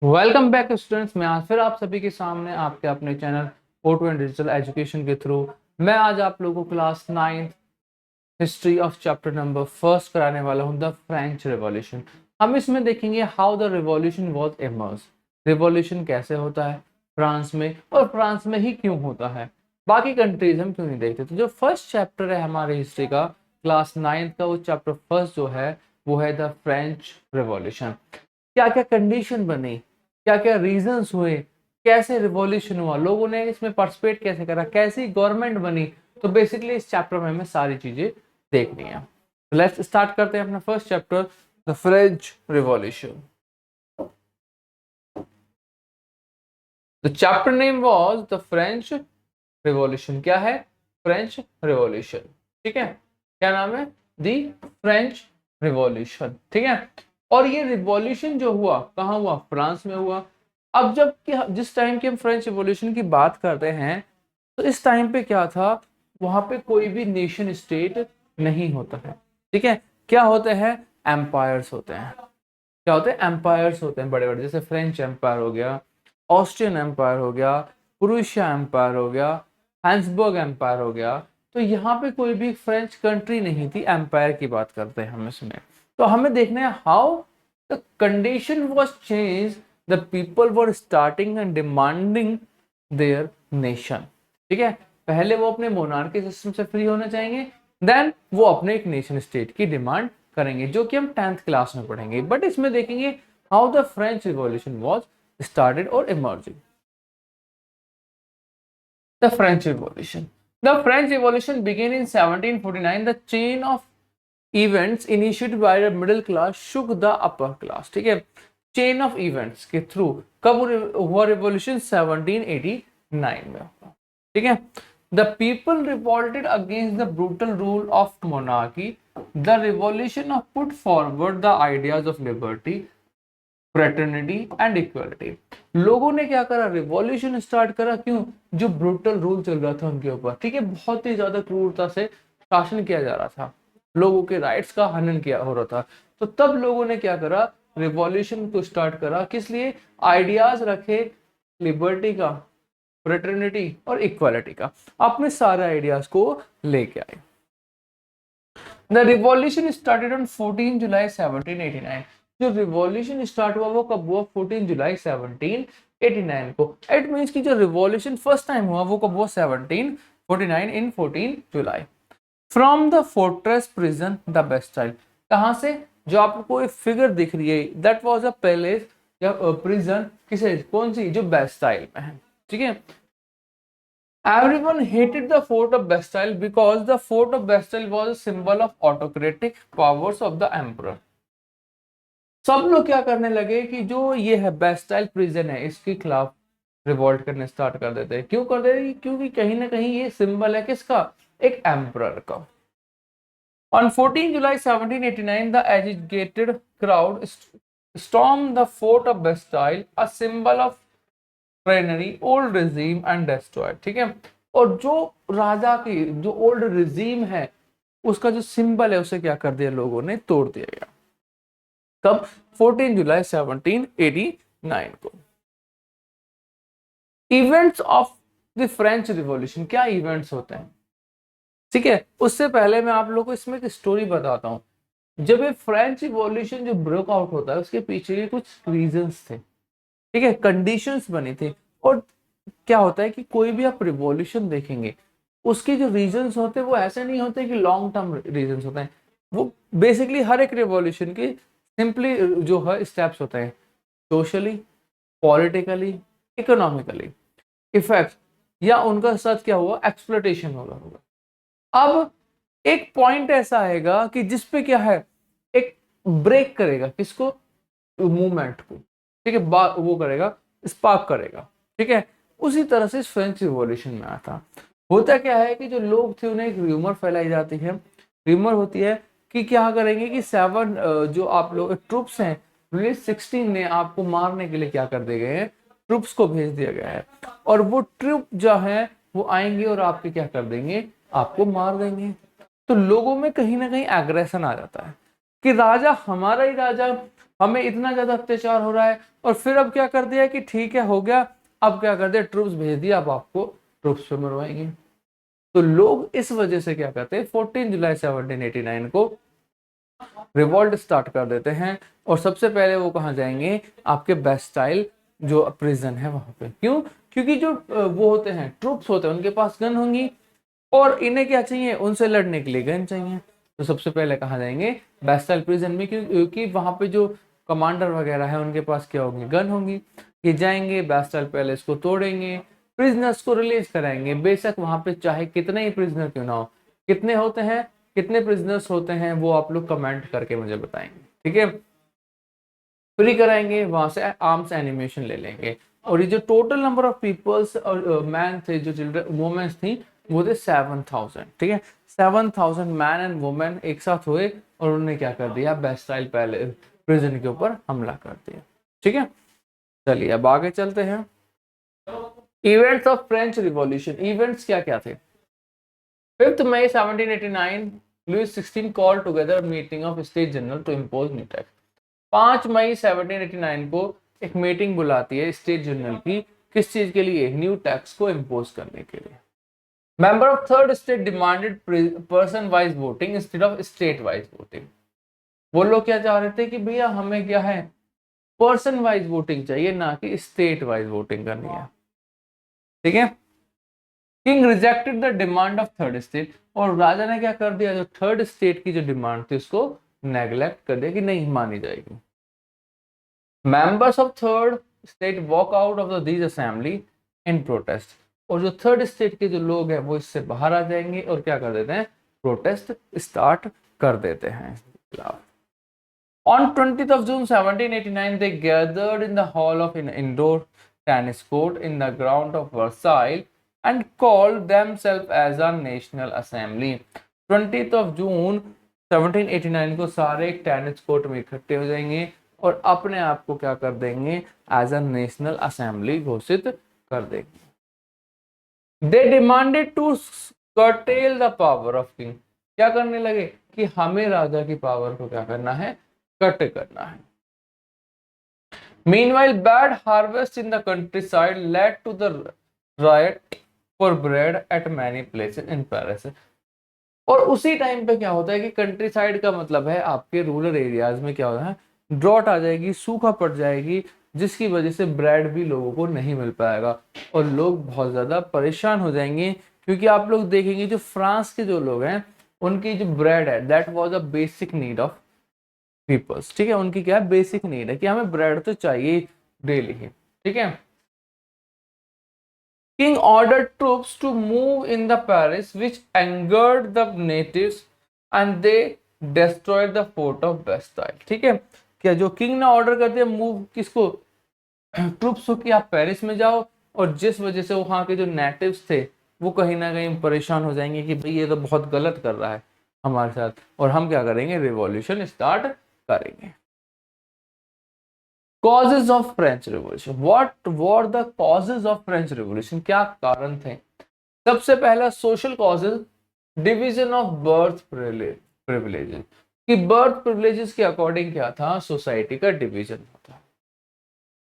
Welcome back students. मैं आज फिर आप सभी के सामने आपके अपने channel O2 and digital education के थ्रू मैं आज आप लोगों को class 9 history of chapter number first कराने वाला हूं, द फ्रेंच रिवॉल्यूशन। हम इसमें देखेंगे how the revolution was emerge. Revolution कैसे होता है फ्रांस में, और फ्रांस में ही क्यों होता है, बाकी कंट्रीज हम क्यों नहीं देखते। तो जो फर्स्ट चैप्टर है हमारे हिस्ट्री का, क्लास 9 का, वो चैप्टर फर्स्ट जो है वो है द फ्रेंच रिवॉल्यूशन। क्या क्या कंडीशन बनी, क्या क्या रीजंस हुए, कैसे रिवॉल्यूशन हुआ, लोगों ने इसमें पार्टिसिपेट कैसे करा, कैसी गवर्नमेंट बनी। तो बेसिकली इस चैप्टर में हमें सारी चीजें देखनी है। लेट्स स्टार्ट करते हैं अपना first chapter, the French revolution. The chapter name was the French revolution. क्या है? French revolution. ठीक है, क्या नाम है? The French revolution. ठीक है, और ये रिवॉल्यूशन जो हुआ कहाँ हुआ? फ्रांस में हुआ। अब जिस टाइम की हम फ्रेंच रिवॉल्यूशन की बात करते हैं, तो इस टाइम पे क्या था, वहां पे कोई भी नेशन स्टेट नहीं होता है। ठीक है, क्या होते हैं? एम्पायर्स होते हैं। क्या होते हैं? एम्पायर्स होते हैं बड़े बड़े, जैसे फ्रेंच एम्पायर हो गया, ऑस्ट्रियन एम्पायर हो गया, प्रूशिया एम्पायर हो गया, हैंसबर्ग एम्पायर हो गया। तो यहाँ पे कोई भी फ्रेंच कंट्री नहीं थी, एम्पायर की बात करते हैं हम इसमें। तो हमें देखना है how the condition was change, the people were starting and demanding there nation. ठीक है, पहले वो अपने मोनार्की सिस्टम से फ्री होना चाहेंगे, देन वो अपने एक नेशन स्टेट की डिमांड करेंगे, जो कि हम 10th क्लास में पढ़ेंगे। बट इसमें देखेंगे how the French revolution was started और emerging. The French revolution, the French revolution began in 1749। The chain of events initiated by the middle class shook the upper class. ठीक है, chain of events के through कब हुआ revolution? 1789 में हुआ। ठीक है, the people revolted against the brutal rule of monarchy. The revolution of put forward the ideas of liberty, fraternity and equality. लोगों ने क्या करा? रिवॉल्यूशन स्टार्ट करा। क्यों? जो ब्रूटल रूल चल रहा था उनके ऊपर। ठीक है, बहुत ही ज्यादा क्रूरता से शासन किया जा रहा था, लोगों के राइट्स का हनन किया हो रहा था। तो तब लोगों ने क्या करा? रिवॉल्यूशन को स्टार्ट करा। किस लिए? आइडियाज रखे लिबर्टी का, फ्रेटर्निटी और इक्वालिटी का, अपने सारे आइडियाज को लेके आए। द रिवॉल्यूशन स्टार्टेड ऑन 14 जुलाई 1789। जो रिवॉल्यूशन स्टार्ट हुआ वो कब हुआ? 14 जुलाई 1789 को। इट मींस कि जो रिवॉल्यूशन फर्स्ट टाइम हुआ वो कब हुआ? 1749 इन 14 जुलाई। From the fortress prison the Bastille. कहां से? जो आपको एक फिगर दिख रही है, दैट वाज अ पैलेस या प्रिजन। किसे? कौन सी? जो बेस्टाइल में है। ठीक है, everyone hated the fort of Bastille because the fort of Bastille was a symbol of autocratic powers of the emperor। सब लोग क्या करने लगे कि जो ये है बेस्टाइल प्रिजन है, इसके खिलाफ रिवोल्ट करने स्टार्ट कर देते हैं। क्यों कर देते हैं? क्योंकि कहीं ना कहीं ये सिंबल है किसका? एक एम्परर का। On 14 July 1789, the agitated crowd stormed the fort of Bastille, a symbol of tyranny old regime and destroy. ठीक है, और जो राजा की जो ओल्ड रिजीम है उसका जो सिंबल है उसे क्या कर दिया? लोगों ने तोड़ दिया गया। कब? 14 जुलाई 1789 को। Events of the French revolution. क्या इवेंट्स होते हैं? ठीक है, उससे पहले मैं आप लोगों को इसमें एक स्टोरी बताता हूं। जब ये फ्रेंच रिवॉल्यूशन जो ब्रेक आउट होता है उसके पीछे के कुछ रीजंस थे। ठीक है, कंडीशंस बनी थी। और क्या होता है कि कोई भी आप रिवॉल्यूशन देखेंगे, उसके जो रीजंस होते हैं वो ऐसे नहीं होते कि लॉन्ग टर्म रीजंस होते हैं। वो बेसिकली हर एक रिवॉल्यूशन के सिंपली जो है स्टेप्स होते हैं, सोशली, पॉलिटिकली, इकोनॉमिकली इफेक्ट, या उनका साथ क्या हुआ? एक्सप्लोटेशन होगा। अब एक पॉइंट ऐसा आएगा कि जिसपे क्या है, एक ब्रेक करेगा किसको? मूवमेंट को। ठीक है, वो करेगा, स्पार्क करेगा। ठीक है, उसी तरह से फ्रेंच रिवॉल्यूशन में आता। होता क्या है कि जो लोग थे उन्हें एक र्यूमर फैलाई जाती है। र्यूमर होती है कि क्या करेंगे कि 7 जो आप लोग ट्रुप्स हैं, 16 ने आपको मारने के लिए क्या कर दिए गए हैं? ट्रुप्स को भेज दिया गया है। और वो ट्रुप जो है वो आएंगे और आपके क्या कर देंगे? आपको मार देंगे। तो लोगों में कहीं ना कहीं एग्रेशन आ जाता है कि राजा हमारा ही राजा हमें इतना ज्यादा अत्याचार हो रहा है, और फिर अब क्या कर दिया कि ठीक है हो गया, अब क्या कर दिया, ट्रूप्स भेज दिया, अब आपको ट्रूप्स पे मरवाएंगे। तो लोग इस वजह से क्या करते हैं, 14 जुलाई 1789 को रिवॉल्ट स्टार्ट कर देते हैं, और सबसे पहले वो कहाँ जाएंगे, आपके बेस्टाइल जो प्रिजन है वहां पे। क्यों? क्योंकि जो वो होते हैं ट्रूप्स होते हैं, उनके पास गन होंगी, और इन्हें क्या चाहिए, उनसे लड़ने के लिए गन चाहिए। तो सबसे पहले कहाँ जाएंगे, बेस्टाइल प्रिजन में, क्योंकि वहां पे जो कमांडर वगैरह है उनके पास क्या होंगे, गन होंगी। ये जाएंगे बेस्टाइल पैलेस को तोड़ेंगे, प्रिजनर्स को रिलीज कराएंगे, बेशक वहां पे चाहे कितने ही प्रिजनर क्यों ना हो। कितने होते हैं, कितने प्रिजनर्स होते हैं, वो आप लोग कमेंट करके मुझे बताएंगे, ठीक है। फ्री कराएंगे, वहां से आर्म्स एनिमेशन ले लेंगे, और ये जो टोटल नंबर ऑफ पीपल्स और मैन थे, जो चिल्ड्रन वुमेन्स थी, वो थे 7000, ठीक है। 7000 मैन एंड वुमेन एक साथ हुए, और उन्होंने क्या कर दिया, बेस्टाइल पैलेस प्रिजन के ऊपर हमला कर दिया, ठीक है। चलिए अब आगे चलते हैं। Events of French revolution, events क्या क्या थे। 5 मई 1789 Louis 16 call together meeting of state general to impose new tax. 5 मई 1789 को एक मीटिंग बुलाती है स्टेट जनरल की, किस चीज के लिए, न्यू टैक्स को इम्पोज करने के लिए। Member of third state demanded person wise voting instead of state wise voting. वो लोग क्या चाह रहे थे कि भैया हमें क्या है, पर्सन वाइज वोटिंग चाहिए, ना कि स्टेट वाइज वोटिंग करनी है, ठीक है। King rejected the demand of third state, और राजा ने क्या कर दिया, जो थर्ड स्टेट की जो डिमांड थी उसको नेग्लेक्ट कर दिया कि नहीं मानी जाएगी। Members of third state walk out of the these assembly in protest, और जो थर्ड स्टेट के जो लोग हैं वो इससे बाहर आ जाएंगे और क्या कर देते हैं, प्रोटेस्ट स्टार्ट कर देते हैं। On 20th of June 1789, they gathered in the hall of an indoor tennis court in the ground of Versailles and called themselves as a National Assembly. 20th of June 1789 को सारे tennis court में इकट्ठे हो जाएंगे और अपने आप को क्या कर देंगे, एज अ नेशनल असेंबली घोषित कर देंगे। They demanded to curtail the power of king. क्या करने लगे कि हमें राजा की पावर को क्या करना है, कट करना है। Meanwhile, bad harvest in the countryside led to the riot for bread at many places in Paris. और उसी टाइम पे क्या होता है कि कंट्री साइड का मतलब है आपके रूरल एरियाज में क्या होता है, ड्रॉट आ जाएगी, सूखा पड़ जाएगी, जिसकी वजह से ब्रेड भी लोगों को नहीं मिल पाएगा और लोग बहुत ज्यादा परेशान हो जाएंगे। क्योंकि आप लोग देखेंगे जो फ्रांस के जो लोग हैं उनकी जो ब्रेड है, that was a basic need of peoples, ठीक है। उनकी क्या है, बेसिक नीड है कि हमें ब्रेड तो चाहिए डेली ही, ठीक है। King ordered troops to move in the Paris, which angered the natives, and they destroyed the fort of Bastille, ठीक है। क्या जो किंग ने ऑर्डर कर दिया मूव किसको, ट्रूप्स को, कि आप पेरिस में जाओ, और जिस वजह से वहां के जो नेटिव्स थे वो कहीं ना कहीं परेशान हो जाएंगे कि भाई ये तो बहुत गलत कर रहा है हमारे साथ, और हम क्या करेंगे, रिवॉल्यूशन स्टार्ट करेंगे। Causes of French revolution, what were the causes of French revolution, क्या कारण थे। सबसे पहला social causes, division of birth privileges, कि बर्थ प्रिविलेजेस के अकॉर्डिंग क्या था, सोसाइटी का डिवीजन होता है।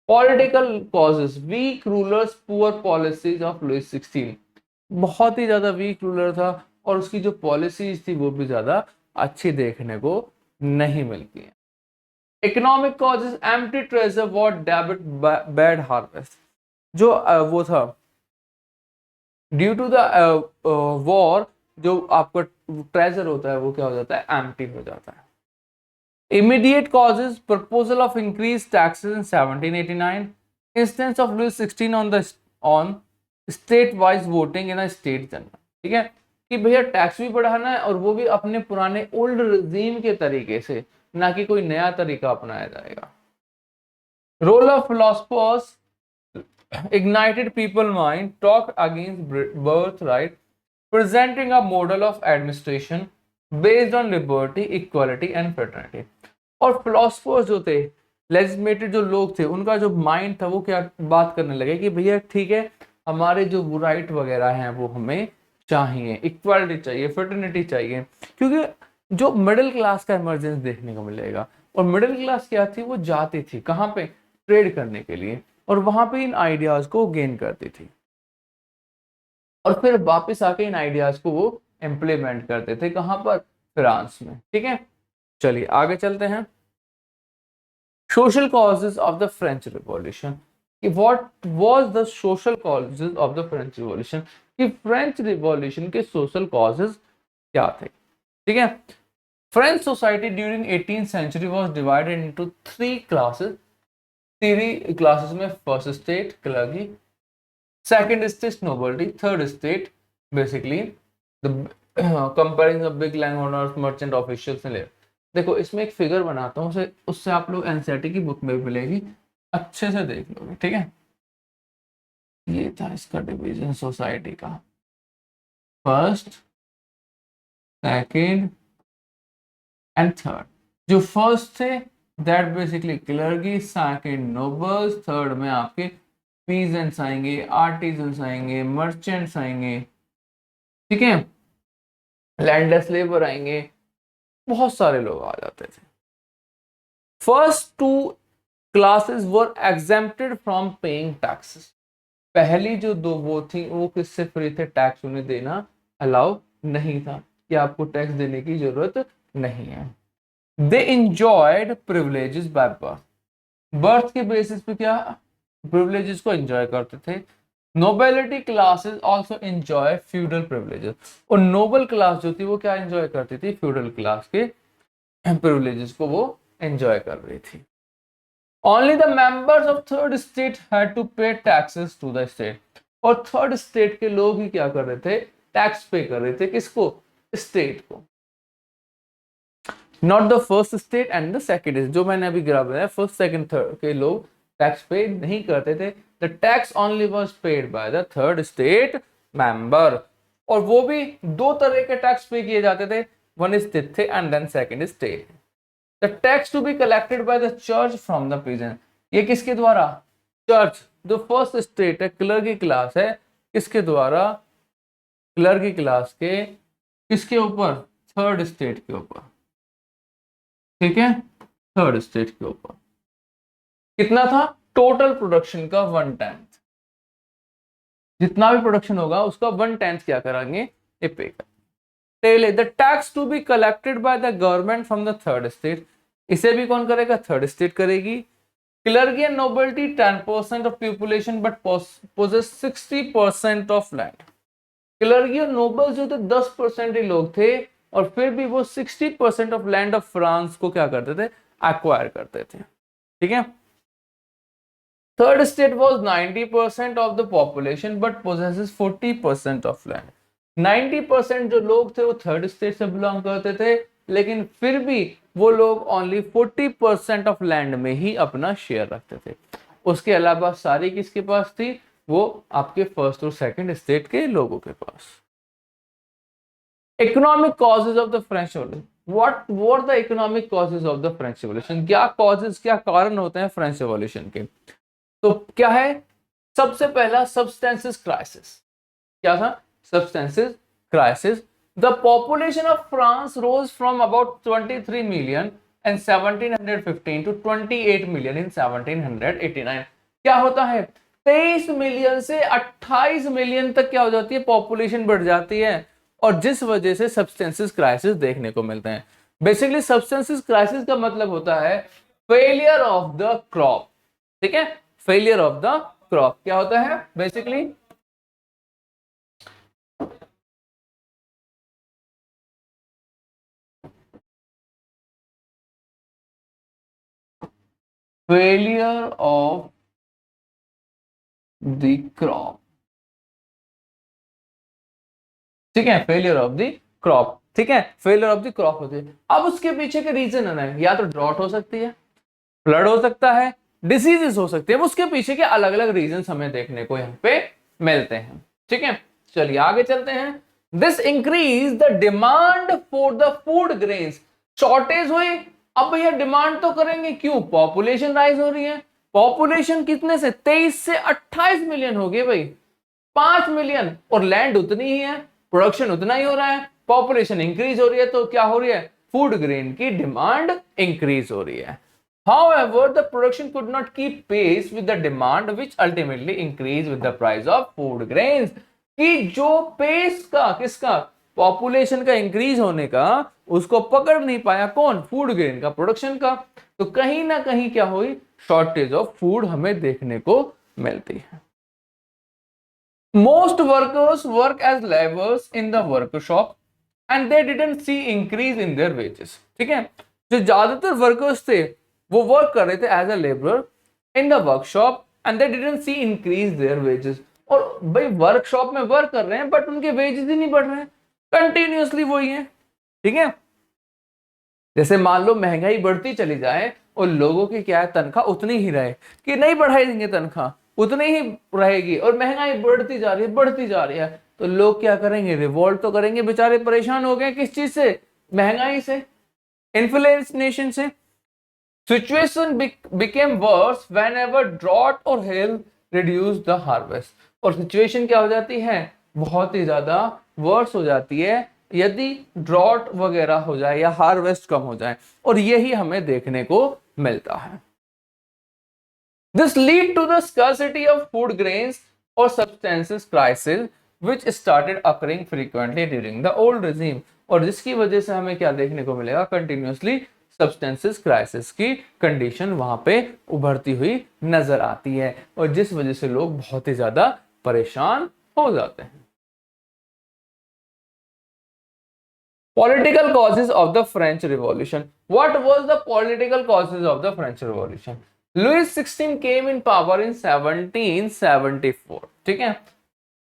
Political causes, weak rulers, poor policies of Louis 16, बहुत ही ज्यादा वीक रूलर था और उसकी जो पॉलिसीज थी वो भी ज्यादा अच्छी देखने को नहीं मिलती है। Economic causes, empty treasure, war debit, bad harvest, जो वो था ड्यू टू द वॉर, जो आपका ट्रेजर होता है वो क्या हो जाता है, एम्प्टी हो जाता है। Immediate causes, proposal of increase taxes in 1789, instance of Louis 16 on state wise voting in a state general, ठीक है, कि भैया टैक्स भी बढ़ाना है और वो भी अपने पुराने ओल्ड रिजीम के तरीके से, ना कि कोई नया तरीका अपनाया जाएगा। Role of philosophers, ignited people mind, talk against birthright, presenting a model of administration based on liberty, equality and fraternity। और philosophers जो थे, legislated जो लोग थे, उनका जो माइंड था वो क्या बात करने लगे कि भैया ठीक है, हमारे जो राइट वगैरह हैं वो हमें चाहिए, इक्वालिटी चाहिए, फ्रेटर्निटी चाहिए, क्योंकि जो मिडिल क्लास का इमरजेंस देखने को मिलेगा और मिडिल क्लास क्या थी, वो जाती थी कहाँ पे, ट्रेड करने के लिए, और वहां पे इन आइडियाज को गेन करती थी और फिर वापस आके इन आइडियाज को वो इम्प्लीमेंट करते थे, कहां पर, फ्रांस में। ठीक है, चलिए आगे चलते हैं। Social causes of the French revolution, कि what was the social causes of the French revolution, कि फ्रेंच रिवॉल्यूशन के सोशल कॉजेज क्या थे। ठीक है, French society during 18th century was divided into 3 classes. 3 classes में first state clergy, second state nobility, third state basically the comparing the big land owners, merchant, officials ने। देखो इसमें एक फिगर बनाता हूँ, उससे आप लोग एनसीईआरटी की बुक में मिलेगी, अच्छे से देख लोगे। ठीक है, ये था इसका डिवीजन सोसाइटी का, फर्स्ट, सेकंड एंड थर्ड। जो फर्स्ट थे that basically clergy, second nobles, third में आपके पीजेंट्स आएंगे, आर्टिजन्स आएंगे, मर्चेंट्स आएंगे, ठीक है, लैंडलेस लेबर आएंगे, बहुत सारे लोग आ जाते थे। First 2 classes were exempted from paying taxes. पहली जो 2 वो थी वो किससे फ्री थे, टैक्स उन्हें देना अलाउ नहीं था, कि आपको टैक्स देने की जरूरत नहीं है। They enjoyed privileges by birth, birth के बेसिस पे क्या प्रिविलेजेस को एंजॉय करते थे। Nobility classes also enjoy feudal privileges, और नोबल क्लास जो थी वो क्या एंजॉय करती थी, फ्यूडल क्लास के प्रिविलेजेस को वो एंजॉय कर रही थी। Only the members of third state had to pay taxes to the state, और थर्ड स्टेट के लोग ही क्या कर रहे थे, टैक्स पे कर रहे थे, किसको, स्टेट को। Not the first state and the second, जो मैंने अभी ग्राफ बनाया, फर्स्ट सेकंड थर्ड के लोग टैक्स पे नहीं करते थे। The tax only was paid by the third state member, और वो भी 2 तरह के टैक्स पे किए जाते थे, one is tithe and then second state. The tax to be collected by the church from the peasant, ये किसके द्वारा, चर्च। जो फर्स्ट स्टेट है क्लर्की क्लास है, किसके द्वारा, क्लर्की क्लास के, किसके ऊपर, थर्ड स्टेट के ऊपर। ठीक है, थर्ड स्टेट के ऊपर कितना था, टोटल प्रोडक्शन का 1/10, जितना भी प्रोडक्शन होगा उसका 1/10 क्या करेंगे, ये पे कर। Taille the tax to be collected by the government from the third state, इसे भी कौन करेगा, थर्ड स्टेट करेगी। Clergy and nobility 10% of population but possess 60% of land. Clergy और नोबल्स जो थे 10% ही लोग थे, और फिर भी वो 60% ऑफ लैंड ऑफ फ्रांस को क्या करते थे, एक्वायर करते थे। ठीक है, third state was 90% of the population but possesses 40% of land. 90% जो लोग थे वो थर्ड स्टेट से बिलोंग करते थे, लेकिन फिर भी वो लोग ओनली 40% ऑफ लैंड में ही अपना शेयर रखते थे। उसके अलावा सारी किसके पास थी, वो आपके फर्स्ट और सेकंड स्टेट के लोगों के पास। Economic causes of the French revolution, what were the economic causes of the French revolution, क्या कॉजेज, क्या कारण होते हैं फ्रेंच रिवॉल्यूशन के। तो क्या है, सबसे पहला सब्सटेंसेस क्राइसिस, क्या था, substances crisis. The population of France rose from about 23 million in 1715 to 28 million in 1789। क्या होता है, 23 मिलियन से 28 मिलियन तक क्या हो जाती है, पॉपुलेशन बढ़ जाती है, और जिस वजह से सब्सटेंसेस क्राइसिस देखने को मिलते हैं। बेसिकली सब्सटेंसेस क्राइसिस का मतलब होता है फेलियर ऑफ द क्रॉप। ठीक है, फेलियर ऑफ द क्रॉप क्या होता है basically, failure of the crop. ठीक है, फेलियर ऑफ द क्रॉप, ठीक है, फेलियर ऑफ द क्रॉप होती है। अब उसके पीछे के रीजन है, या तो ड्रॉट हो सकती है, फ्लड हो सकता है, डिसीजेस हो सकते हैं, उसके पीछे के अलग अलग रीजन हमें देखने को यहाँ पे मिलते हैं। ठीक है, चलिए आगे चलते हैं। This increase the demand for the food grains, shortage हुई, अब भैया डिमांड तो करेंगे, क्यों, पॉपुलेशन राइज हो रही है। पॉपुलेशन कितने से, 23 से 28 मिलियन हो गए भाई, 5 मिलियन, और लैंड उतनी ही है, प्रोडक्शन उतना ही हो रहा है, पॉपुलेशन इंक्रीज हो रही है, तो क्या हो रही है, फूड ग्रेन की डिमांड इंक्रीज हो रही है. However, the production could not keep pace with the demand, which ultimately increased with the price of food grains. कि जो पेस का किसका पॉपुलेशन का इंक्रीज होने का उसको पकड़ नहीं पाया, कौन? फूड ग्रेन का प्रोडक्शन का. तो कहीं ना कहीं क्या हुई? शॉर्टेज ऑफ फूड हमें देखने को मिलती है. Most workers work as laborers in the workshop and they didn't see increase in their wages. ठीक है, जो ज्यादातर वर्कर्स थे वो वर्क कर रहे थे as a labourer in the workshop and they didn't see increase their wages. और भाई वर्कशॉप में वर्क कर रहे हैं बट उनके वेजेस ही नहीं बढ़ रहे हैं, कंटिन्यूअसली वही है. ठीक है, जैसे मान लो महंगाई बढ़ती चली जाए और लोगों की क्या है तनख्वाह उतनी ही रहे, कि नहीं बढ़ाई देंगे तनख्वाह उतनी ही रहेगी और महंगाई बढ़ती जा रही है बढ़ती जा रही है, तो लोग क्या करेंगे? रिवोल्ट तो करेंगे. बेचारे परेशान हो गए किस चीज से? महंगाई से, इन्फ्लेशन से. Situation became worse whenever drought और हेल रिड्यूस द हार्वेस्ट. और सिचुएशन क्या हो जाती है? बहुत ही ज्यादा वर्स हो जाती है यदि ड्रॉट वगैरह हो जाए या हार्वेस्ट कम हो जाए, और यही हमें देखने को मिलता है. This lead to the scarcity of food grains or substances crisis which started occurring frequently during the old regime. और जिसकी वजह से हमें क्या देखने को मिलेगा? कंटिन्यूसली सब्सटेंसेस क्राइसिस की कंडीशन वहां पे उभरती हुई नजर आती है, और जिस वजह से लोग बहुत ही ज्यादा परेशान हो जाते हैं. Political causes of the French Revolution. What was the political causes of the French Revolution? Louis XVI came in power in 1774. ठीक है,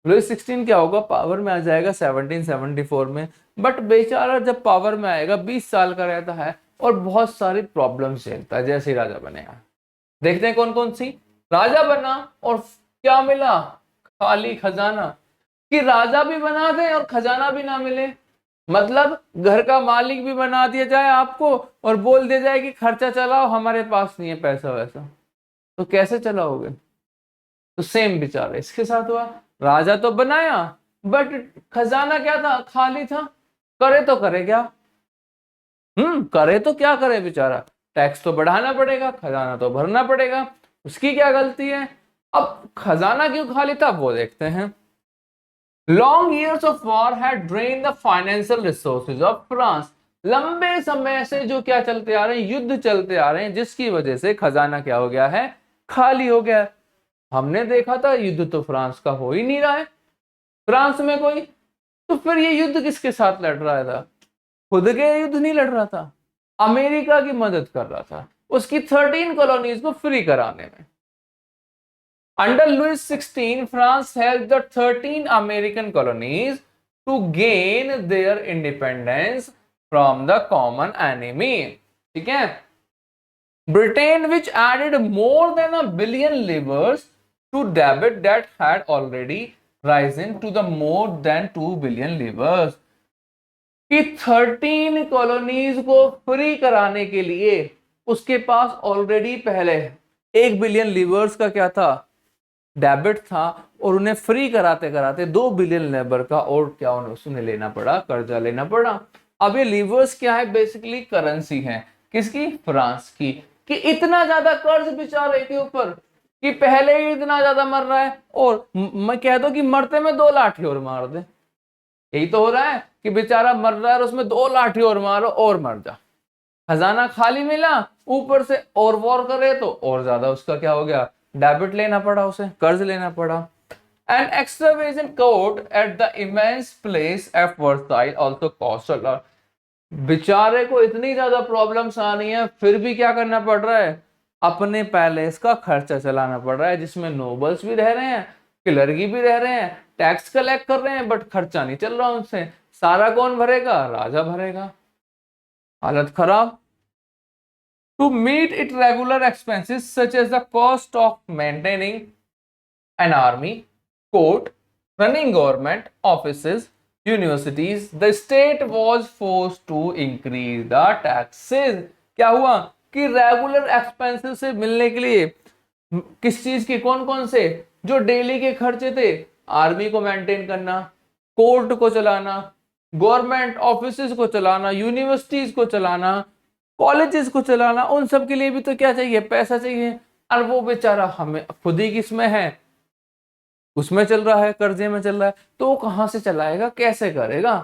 लुइस 16 क्या होगा? पावर में आ जाएगा 1774 में. बट बेचारा जब पावर में आएगा 20 साल का रहता है और बहुत सारी प्रॉब्लम्स झेलता है जैसे ही राजा बनेगा. देखते हैं कौन कौन सी. राजा बना और क्या मिला? खाली खजाना. कि राजा भी बना दे और खजाना भी ना मिले, मतलब घर का मालिक भी बना दिया जाए आपको और बोल दिया जाए कि खर्चा चलाओ, हमारे पास नहीं है पैसा वैसा, तो कैसे चलाओगे? तो सेम बेचारा इसके साथ हुआ. राजा तो बनाया बट खजाना क्या था? खाली था. करे तो करे क्या? करे तो क्या करे बेचारा? टैक्स तो बढ़ाना पड़ेगा, खजाना तो भरना पड़ेगा. उसकी क्या गलती है? अब खजाना क्यों खाली था वो देखते हैं. Long years of war had drained the financial resources of France. लंबे समय से जो क्या चलते आ रहे हैं? युद्ध चलते आ रहे हैं, जिसकी वजह से खजाना क्या हो गया है? खाली हो गया. हमने देखा था युद्ध तो फ्रांस का हो ही नहीं रहा है, फ्रांस में कोई, तो फिर ये युद्ध किसके साथ लड़ रहा था? खुद के युद्ध नहीं लड़ रहा था, अमेरिका की मदद कर रहा था उसकी 13 कॉलोनीज को फ्री कराने में. Under Louis XVI, France helped the 13 American colonies to gain their independence from the common enemy. ठीक है, Britain, which added more than a billion livres to debt that had already risen to the more than 2 billion livres. कि 13 colonies को free कराने के लिए उसके पास already पहले 1 billion levers का क्या था? डेबिट था, और उन्हें फ्री कराते कराते 2 बिलियन लेबर का और क्या उन्हें लेना पड़ा? कर्जा लेना पड़ा. अब ये लीवर्स क्या है? बेसिकली करेंसी है. किसकी? फ्रांस की. कि इतना ज्यादा कर्ज बेचारे के ऊपर कि पहले ही इतना ज्यादा मर रहा है, और मैं कह दो कि मरते में 2 लाठी और मार दे. यही तो हो रहा है कि बेचारा मर रहा है और उसमें 2 लाठी और मारो और मर जा. खजाना खाली मिला, ऊपर से और वॉर करे तो और ज्यादा उसका क्या हो गया? डेबिट लेना पड़ा, उसे कर्ज लेना पड़ा. An extravagant court at the immense place at Versailles also cost a lot. बेचारे को इतनी ज्यादा प्रॉब्लम्स आ रही हैं, फिर भी क्या करना पड़ रहा है? अपने पैलेस का खर्चा चलाना पड़ रहा है, जिसमें नोबल्स भी रह रहे हैं, क्लर्की भी रह रहे हैं, टैक्स कलेक्ट कर रहे हैं, बट खर्चा नहीं चल रहा उनसे. सारा कौन भरेगा? राजा भरेगा. हालत खराब. To meet its regular expenses such as the cost of maintaining an army, court, running government offices, universities, the state was forced to increase the taxes. क्या हुआ कि रेगुलर एक्सपेंसेस से मिलने के लिए किस चीज के? कौन कौन से? जो डेली के खर्चे थे, आर्मी को मेंटेन करना, कोर्ट को चलाना, गवर्नमेंट ऑफिसेज को चलाना, यूनिवर्सिटीज को चलाना, कॉलेजेस को चलाना, उन सब के लिए भी तो क्या चाहिए, पैसा चाहिए। और वो बेचारा हमें खुद ही किसमें है, उसमें चल रहा है, कर्जे में चल रहा है, तो वो कहां से चलाएगा, कैसे करेगा।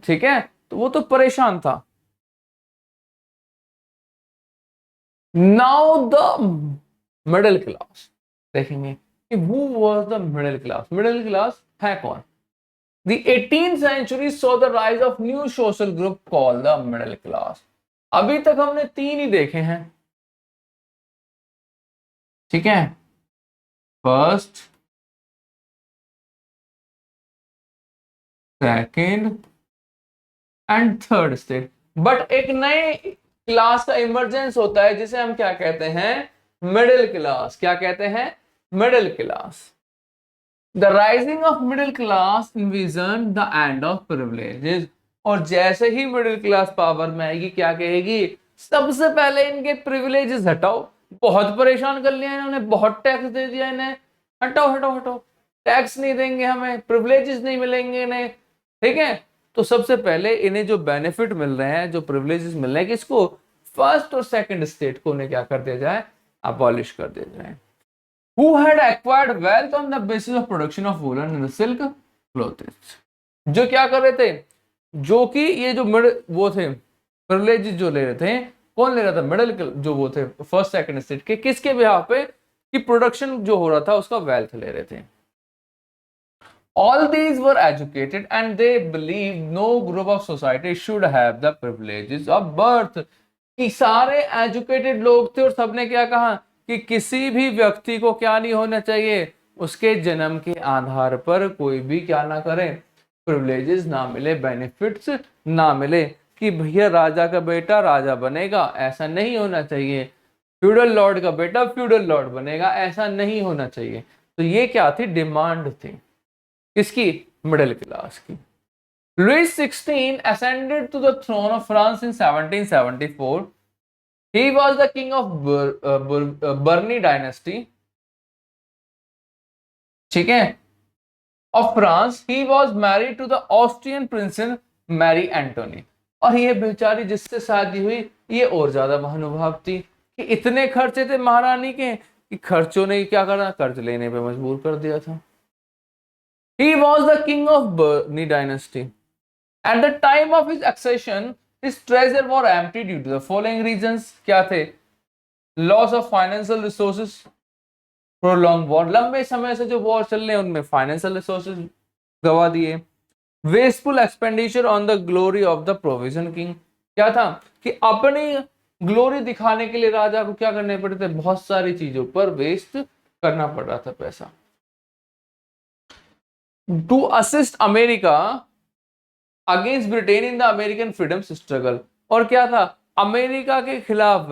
ठीक है, तो वो तो परेशान था। नाउ द मिडिल क्लास, देखेंगे कि who was the middle class. Middle class है कौन? The 18th century saw the rise of new social group called the middle class. अभी तक हमने तीन ही देखे हैं, ठीक है, first, second and third state. But एक नए क्लास का इमरजेंस होता है जिसे हम क्या कहते हैं, मिडिल क्लास। क्या कहते हैं, middle class. The rising of middle class invasion the end of privileges. और जैसे ही मिडिल क्लास पावर में आएगी, क्या कहेगी, सबसे पहले इनके प्रिविलेजेस हटाओ, बहुत परेशान कर लिया इन्होंने, बहुत टैक्स दे दिया इन्हें, हटाओ हटाओ हटाओ, टैक्स नहीं देंगे हमें, प्रिविलेजेस नहीं मिलेंगे इन्हें। ठीक है, तो सबसे पहले इन्हें जो बेनिफिट मिल रहे हैं, जो प्रिविलेजेस मिल रहे हैं, किसको, फर्स्ट और सेकंड स्टेट को, उन्हें क्या कर दिया जाए, अबॉलिश कर दिया जाए। Who had acquired wealth on the basis of production of woolen and silk clothes? जो क्या कर रहे थे, जो कि ये जो मिडिल वो थे, प्रिविलेज जो ले रहे थे, कौन ले रहा था, मिडिल जो वो थे फर्स्ट सेकंड स्टेट के, किसके बिहाफ पे, कि प्रोडक्शन जो हो रहा था उसका वेल्थ ले रहे थे। All these were educated and they believed no group of society should have the privileges of birth. कि सारे एजुकेटेड लोग थे और सबने क्या कहा कि किसी भी व्यक्ति को क्या नहीं होना चाहिए, उसके जन्म के आधार पर कोई भी क्या ना करे, प्रिविलेजेस ना मिले, बेनिफिट्स ना मिले, कि भैया राजा का बेटा राजा बनेगा, ऐसा नहीं होना चाहिए, फ्यूडल लॉर्ड का बेटा फ्यूडल लॉर्ड बनेगा, ऐसा नहीं होना चाहिए। तो ये क्या थी, डिमांड थी किसकी, मिडिल क्लास की। Louis XVI ascended to the throne of France in 1774. He was the king of Burney dynasty, ठीक है, of France. He was married to the Austrian princess Mary Antoinette. और ये बेचारी जिससे शादी हुई, ये और ज्यादा महानुभाव थी, कि इतने खर्चे थे महारानी के कि खर्चों ने क्या करा, कर्ज लेने पे मजबूर कर दिया था। He was the king of Burney dynasty. At the time of his accession, his treasure were empty due to the following reasons. क्या थे, loss of financial resources, prolong war, लंबे समय से जो वॉर चल रहे हैं उनमें फाइनेंशियल रिसोर्सेज गवा दिए, wasteful expenditure on the glory of the provision king. क्या था कि अपनी ग्लोरी दिखाने के लिए राजा को क्या करने पड़े थे, बहुत सारी चीजों पर वेस्ट करना पड़ रहा था पैसा। To assist America against Britain in the American freedom struggle. और क्या था, अमेरिका के खिलाफ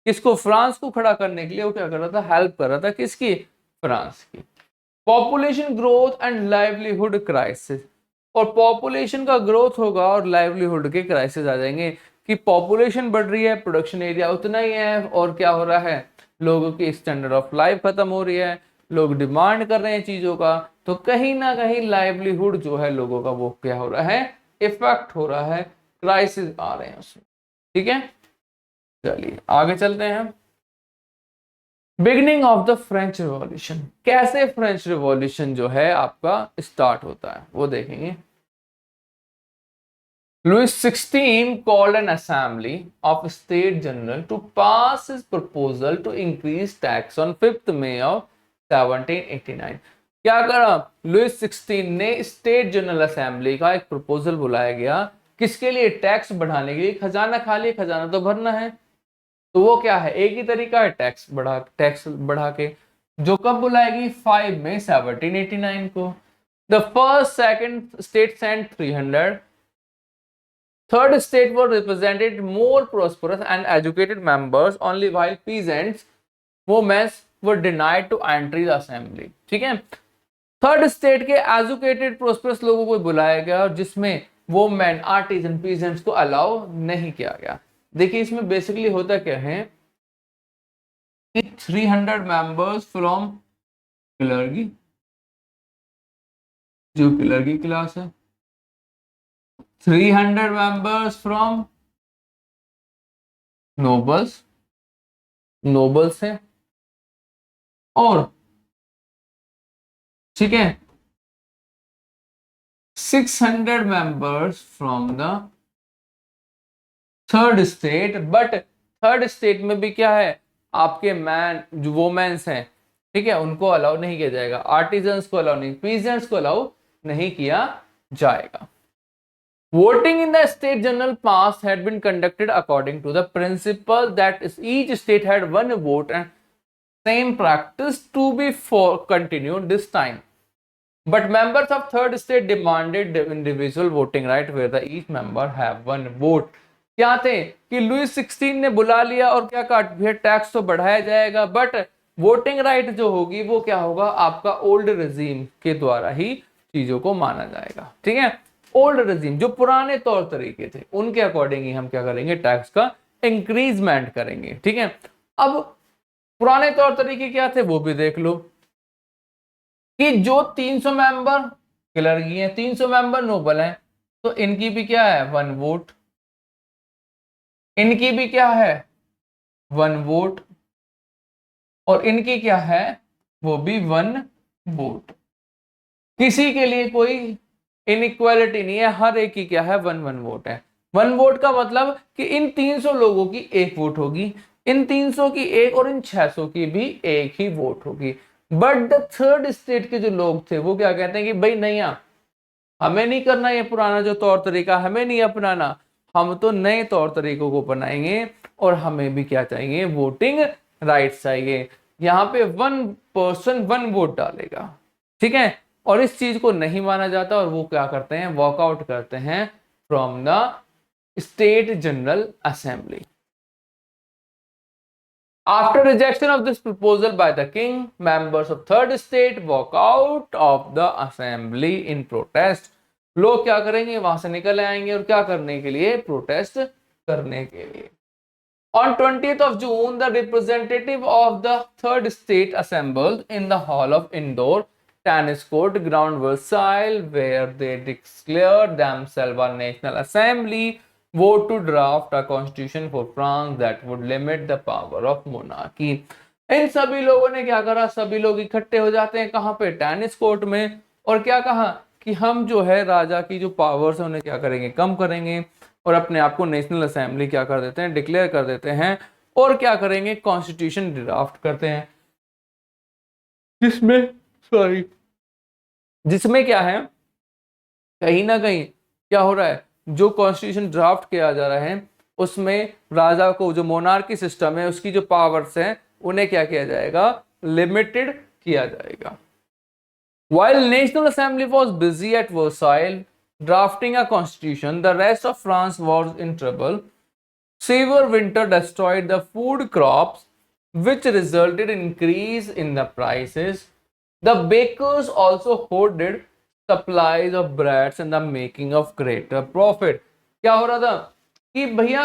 किसको, फ्रांस को खड़ा करने के लिए वो क्या कर रहा था, हेल्प कर रहा था, किसकी, फ्रांस की। Population growth and livelihood crisis. और पॉपुलेशन का ग्रोथ होगा और लाइवलीहुड के क्राइसिस आ जाएंगे, कि पॉपुलेशन बढ़ रही है, प्रोडक्शन एरिया उतना ही है, और क्या हो रहा है, लोगों की स्टैंडर्ड ऑफ लाइफ खत्म हो रही है, लोग डिमांड कर रहे हैं चीजों का, तो कहीं ना कहीं लाइवलीहुड जो है लोगों का वो क्या हो रहा है, इफेक्ट हो रहा है, क्राइसिस आ रहे हैं उसमें। ठीक है, चलिए आगे चलते हैं। Beginning of the French revolution, कैसे फ्रेंच रिवॉल्यूशन जो है आपका स्टार्ट होता है वो देखेंगे। Louis XVI called an assembly of state general to pass his proposal to increase tax on 5th May of 1789। क्या करा, लुइस 16 ने स्टेट जनरल असेंबली का एक प्रपोजल बुलाया गया, किसके लिए, टैक्स बढ़ाने के लिए, खजाना खाली, खजाना तो भरना है, तो वो क्या है, एक ही तरीका है, टैक्स बढ़ा के। जो कब बुलाएगी, 5 मई 1789 को। The first second state sent 300, third state were represented more prosperous and educated members only, while peasants women were denied to entry the assembly। ठीक है, थर्ड स्टेट के एजुकेटेड प्रोस्परस लोगों को बुलाया गया और जिसमें वो मैन आर्टिजन पीजेंट्स को अलाउ नहीं किया गया। देखिए इसमें बेसिकली होता क्या है कि 300 मेंबर्स फ्रॉम क्लर्गी, जो क्लर्गी क्लास है, 300 members from nobles, नोबल्स है, और ठीक है 600 members from the third state, but third state में भी क्या है, आपके मैन जो वोमेन्स हैं, ठीक है, उनको अलाउ नहीं किया जाएगा, आर्टिजन्स को अलाउ नहीं, पीजेंट्स को अलाउ नहीं किया जाएगा। Voting in the state general past had been conducted according to the principle that each state had one vote and same practice to be for continued this time. But members of third state demanded individual voting right where the each member have one vote. क्या थे कि Louis 16 ने बुला लिया और क्या कहा, भैया टैक्स तो बढ़ाया जाएगा बट वोटिंग राइट जो होगी वो क्या होगा, आपका ओल्ड रेजीम के द्वारा ही चीजों को माना जाएगा। ठीक है, ओल्ड रेजीम जो पुराने तौर तरीके थे उनके अकॉर्डिंग ही हम क्या करेंगे, टैक्स का इंक्रीजमेंट करेंगे। ठीक है, अब पुराने तौर तरीके क्या थे वो भी देख लो कि जो 300 मेंबर क्लर्की हैं, 300 मेंबर नोबल हैं, तो इनकी भी क्या है, वन वोट, इनकी भी क्या है, वन वोट, और इनकी क्या है, वो भी वन वोट। किसी के लिए कोई इनइक्वालिटी नहीं है, हर एक की क्या है, वन वन वोट है। वन वोट का मतलब कि इन 300 लोगों की एक वोट होगी, इन 300 की एक, और इन 600 की भी एक ही वोट होगी। बट द थर्ड स्टेट के जो लोग थे वो क्या कहते हैं कि भाई नहीं, हमें नहीं करना ये पुराना जो तौर तरीका, हमें नहीं अपनाना, हम तो नए तौर तरीकों को अपनाएंगे और हमें भी क्या चाहिए, वोटिंग राइट्स चाहिए। यहाँ पे वन पर्सन वन वोट डालेगा। ठीक है, और इस चीज को नहीं माना जाता और वो क्या करते हैं, वॉकआउट करते हैं from the state general assembly. After rejection of this proposal by the king, members of third state walk out of the assembly in protest. लोग क्या करेंगे, वहां से निकल आएंगे और क्या करने के लिए, प्रोटेस्ट करने के लिए। On 20th of June, the representative of the third state assembled in the hall of indoor tennis court ground Versailles, where they declared themselves a national assembly vote to draft a constitution for France that would limit the power of monarchy. इन सभी लोगों ने क्या करा, सभी लोग इकट्ठे हो जाते हैं कहां पे, टेनिस कोर्ट में, और क्या कहा कि हम जो है राजा की जो पावर्स है उन्हें क्या करेंगे, कम करेंगे, और अपने आप को नेशनल असेंबली क्या कर देते हैं, डिक्लेयर कर देते हैं, और क्या करेंगे, कॉन्स्टिट्यूशन ड्राफ्ट करते हैं, जिसमें क्या है, कहीं ना कहीं क्या हो रहा है, जो कॉन्स्टिट्यूशन ड्राफ्ट किया जा रहा है उसमें राजा को, जो मोनार्की सिस्टम है उसकी जो पावर्स हैं उन्हें क्या किया जाएगा, लिमिटेड किया जाएगा। While National Assembly was busy at Versailles drafting a constitution, the rest of France was in trouble. Severe winter destroyed the food crops, which resulted in increase in the prices. The bakers also hoarded supplies of breads and the making of greater profit. क्या हो रहा था कि भैया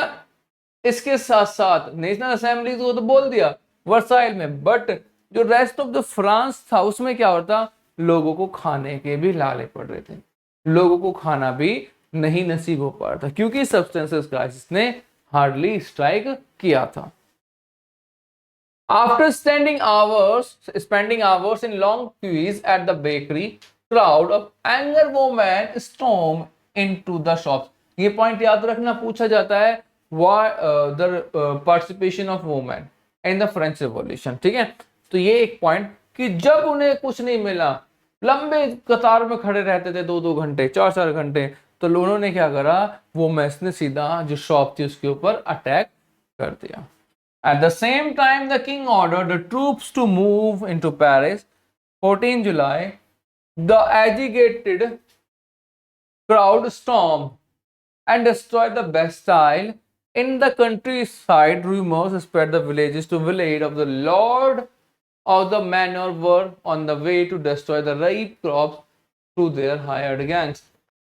इसके साथ साथ national assembly को तो बोल दिया वर्साइल में, बट जो रेस्ट ऑफ द फ्रांस था उसमें क्या होता, लोगों को खाने के भी लाले पड़ रहे थे, लोगों को खाना भी नहीं नसीब हो पा रहा था क्योंकि सब्सटेंसेस क्राइसिस ने हार्डली स्ट्राइक किया था। After spending hours in long queues at the bakery, crowd of angry women stormed into the shops. ये पॉइंट याद रखना, पूछा जाता है why the participation of women in the French Revolution. ठीक है, तो ये एक पॉइंट कि जब उन्हें कुछ नहीं मिला, लंबे कतार में खड़े रहते थे 2-2 घंटे 4-4 घंटे, तो लोगों ने क्या करा, वो मैस ने सीधा जो शॉप थी उसके ऊपर अटैक कर दिया। At the same time, the king ordered the troops to move into Paris. 14 July, the agitated crowd stormed and destroyed the Bastille. In the countryside, rumors spread the villages to village of the lord of the manor were on the way to destroy the ripe crops through their hired gangs.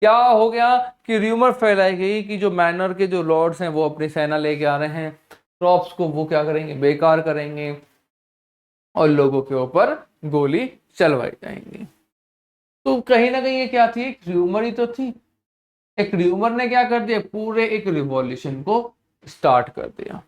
क्या हो गया कि rumour फैलाई गई कि जो manner के जो लॉर्ड्स हैं वो अपनी सेना लेके आ रहे हैं, क्रॉप्स को वो क्या करेंगे, बेकार करेंगे और लोगों के ऊपर गोली चलवाई जाएंगी। तो कहीं ना कहीं ये क्या थी, र्यूमर ही तो थी। एक र्यूमर ने क्या कर दिया, पूरे एक रिवॉल्यूशन को स्टार्ट कर दिया।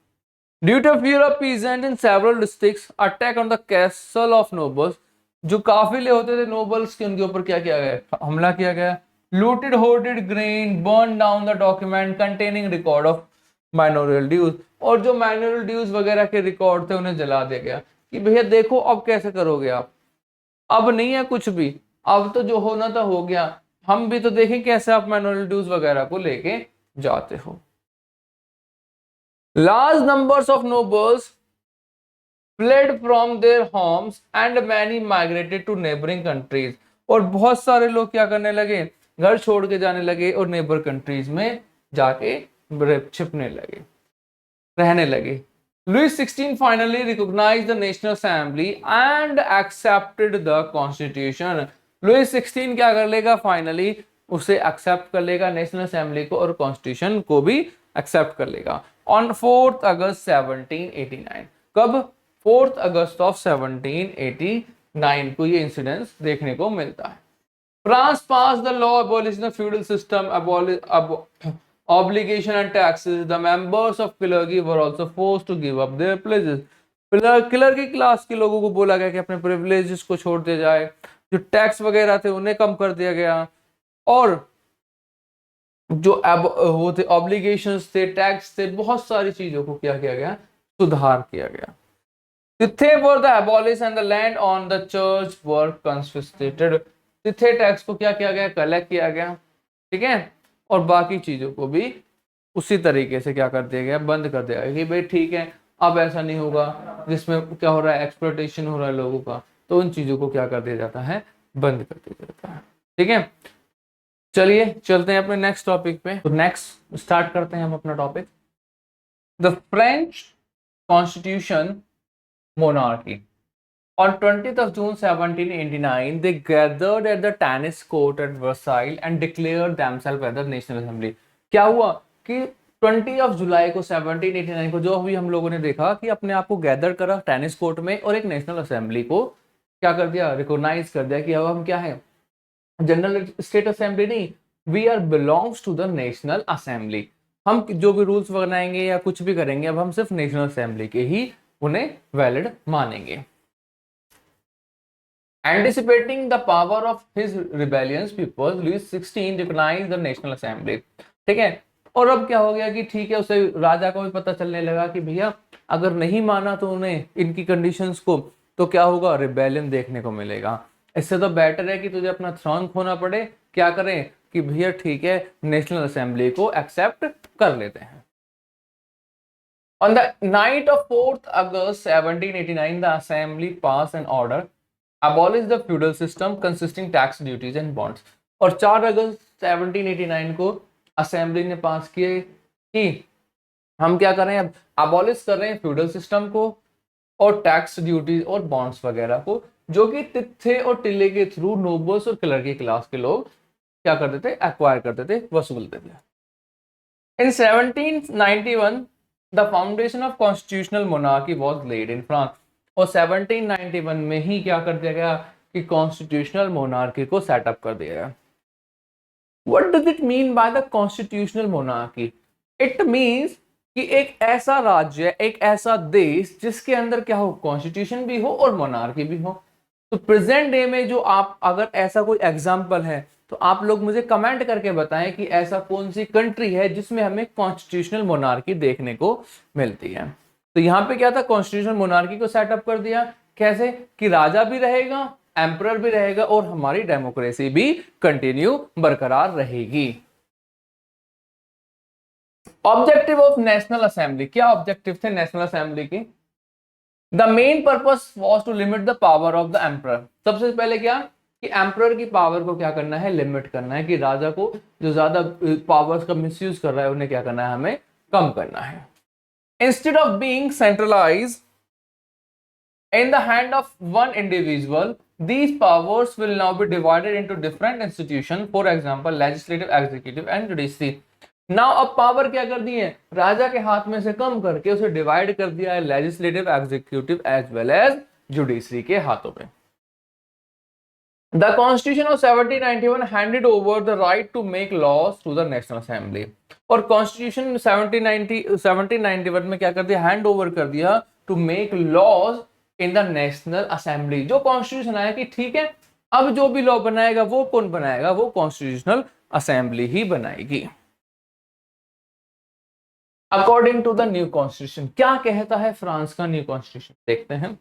Due to fear of peasant in several districts, attack on the castle of nobles, जो काफिले होते थे नोबल्स के, उनके ऊपर क्या किया गया, हमला किया गया। Looted hoarded grain, burn down the document containing record of manorial dues, और जो माइनोरियल ड्यूज वगैरह के रिकॉर्ड थे उन्हें जला दिया गया कि भैया देखो अब कैसे करोगे आप, अब नहीं है कुछ भी, अब तो जो होना था हो गया, हम भी तो देखें कैसे आप माइनोरियल ड्यूज वगैरह को लेके जाते हो। Large numbers of nobles fled from their homes and many migrated to neighboring countries, और बहुत सारे लोग क्या करने लगे, घर छोड़ के जाने लगे और नेबर कंट्रीज में जाके छिपने लगे, रहने लगे। Louis XVI finally recognized the National Assembly and accepted the Constitution. Louis XVI क्या कर लेगा, फाइनली उसे एक्सेप्ट कर लेगा नेशनल असेंबली को और कॉन्स्टिट्यूशन को भी एक्सेप्ट कर लेगा ऑन 4 अगस्त 1789। कब, 4 अगस्त ऑफ 1789 को ये इंसिडेंस देखने को मिलता है। France pass the law abolishing the feudal system, obligation and taxes. The members of clergy were also forced to give up their places. Clergy class के लोगों को बोला गया कि अपने प्रिविलेजेस को छोड़ दिया जाए, जो टैक्स वगैरह थे उन्हें कम कर दिया गया, और जो अब वो थे ऑब्लिगेशंस थे, टैक्स थे, बहुत सारी चीजों को क्या किया गया, सुधार किया गया। तिथे were the abolish and the land on the church were confiscated. तिथे टैक्स को क्या किया गया, कलेक्ट किया गया, ठीक है, और बाकी चीजों को भी उसी तरीके से क्या कर दिया गया, बंद कर दिया गया कि भाई ठीक है अब ऐसा नहीं होगा जिसमें क्या हो रहा है, एक्सप्लॉयटेशन हो रहा है लोगों का, तो उन चीजों को क्या कर दिया जाता है, बंद कर दिया जाता है। ठीक है, चलिए चलते हैं अपने नेक्स्ट टॉपिक पे। तो नेक्स्ट स्टार्ट करते हैं हम अपना topic, the French constitution monarchy. On 20th of June 1789, they gathered at the tennis court at Versailles and declared themselves as the National Assembly. क्या हुआ कि 20 ऑफ जुलाई को 1789 को जो अभी हम लोगों ने देखा कि अपने आप को गैदर करा टेनिस कोर्ट में और एक नेशनल असेंबली को क्या कर दिया, रिकॉग्नाइज कर दिया कि अब हम क्या है, जनरल स्टेट असेंबली नहीं, we are belongs to the national assembly. हम जो भी रूल्स बनाएंगे या कुछ भी करेंगे अब हम सिर्फ नेशनल असेंबली के ही उन्हें वैलिड मानेंगे। Anticipating the power of his rebellious people, Louis XVI recognized the National Assembly. ठीक है, और अब क्या हो गया कि ठीक है, उसे राजा को भी पता चलने लगा कि भैया अगर नहीं माना तो उन्हें इनकी कंडीशंस को, तो क्या होगा, रिबेलियन देखने को मिलेगा। इससे तो बेटर है कि तुझे अपना थ्रोन खोना पड़े, क्या करें कि भैया ठीक है नेशनल असेंबली को एक्सेप्ट कर लेते हैं। On the night of 4th August 1789, the Assembly passed an order abolish the feudal system consisting tax duties and bonds। और 4 अगस्त 1789 को असेंबली ने पास किए कि हम क्या कर रहे हैं, अब अबॉलिश कर रहे हैं फ्यूडल सिस्टम को और टैक्स ड्यूटीज और बॉन्ड्स वगैरह को, जो कि तिथे और टिल्ले के थ्रू नोबल्स और क्लर्की क्लास के लोग क्या करते थे, एक्वायर करते थे, वसूलते थे। In 1791 the foundation of constitutional monarchy was laid in France, और 1791 में ही क्या कर दिया गया कि कॉन्स्टिट्यूशनल मोनार्की को सेटअप कर दिया गया। What does it mean by the constitutional monarchy? It means कि एक ऐसा राज्य, एक ऐसा देश जिसके अंदर क्या हो, कॉन्स्टिट्यूशन भी हो और मोनार्की भी हो। तो प्रेजेंट डे में जो आप अगर ऐसा कोई एग्जांपल है तो आप लोग मुझे कमेंट करके बताएं कि ऐसा कौन सी कंट्री है जिसमें हमें कॉन्स्टिट्यूशनल मोनार्की देखने को मिलती है। तो यहाँ पे क्या था, कॉन्स्टिट्यूशनल मोनार्की को सेटअप कर दिया, कैसे कि राजा भी रहेगा, एम्परर भी रहेगा और हमारी डेमोक्रेसी भी कंटिन्यू बरकरार रहेगी। ऑब्जेक्टिव ऑफ नेशनल असेंबली, क्या ऑब्जेक्टिव थे नेशनल असेंबली की? The main purpose was to limit the power of the emperor. सबसे पहले क्या कि एम्परर की पावर को क्या करना है, लिमिट करना है, कि राजा को जो ज्यादा पावर्स का मिसयूज कर रहा है उन्हें क्या करना है, हमें कम करना है। Instead of being centralized in the hand of one individual, these powers will now be divided into different institutions, for example legislative, executive and judiciary। now अब पावर क्या कर दी है, राजा के हाथ में से कम करके उसे डिवाइड कर दिया है legislative, executive as well as judiciary के हाथों पे। The Constitution of 1791 handed over the right to make laws to the National Assembly. और Constitution 1791 में क्या कर दिया, हैंड ओवर कर दिया to make laws in the national assembly. जो कॉन्स्टिट्यूशन आया कि ठीक है, अब जो भी लॉ बनाएगा वो कौन बनाएगा, वो कॉन्स्टिट्यूशनल असेंबली ही बनाएगी। According to the new constitution, क्या कहता है फ्रांस का न्यू कॉन्स्टिट्यूशन, देखते हैं।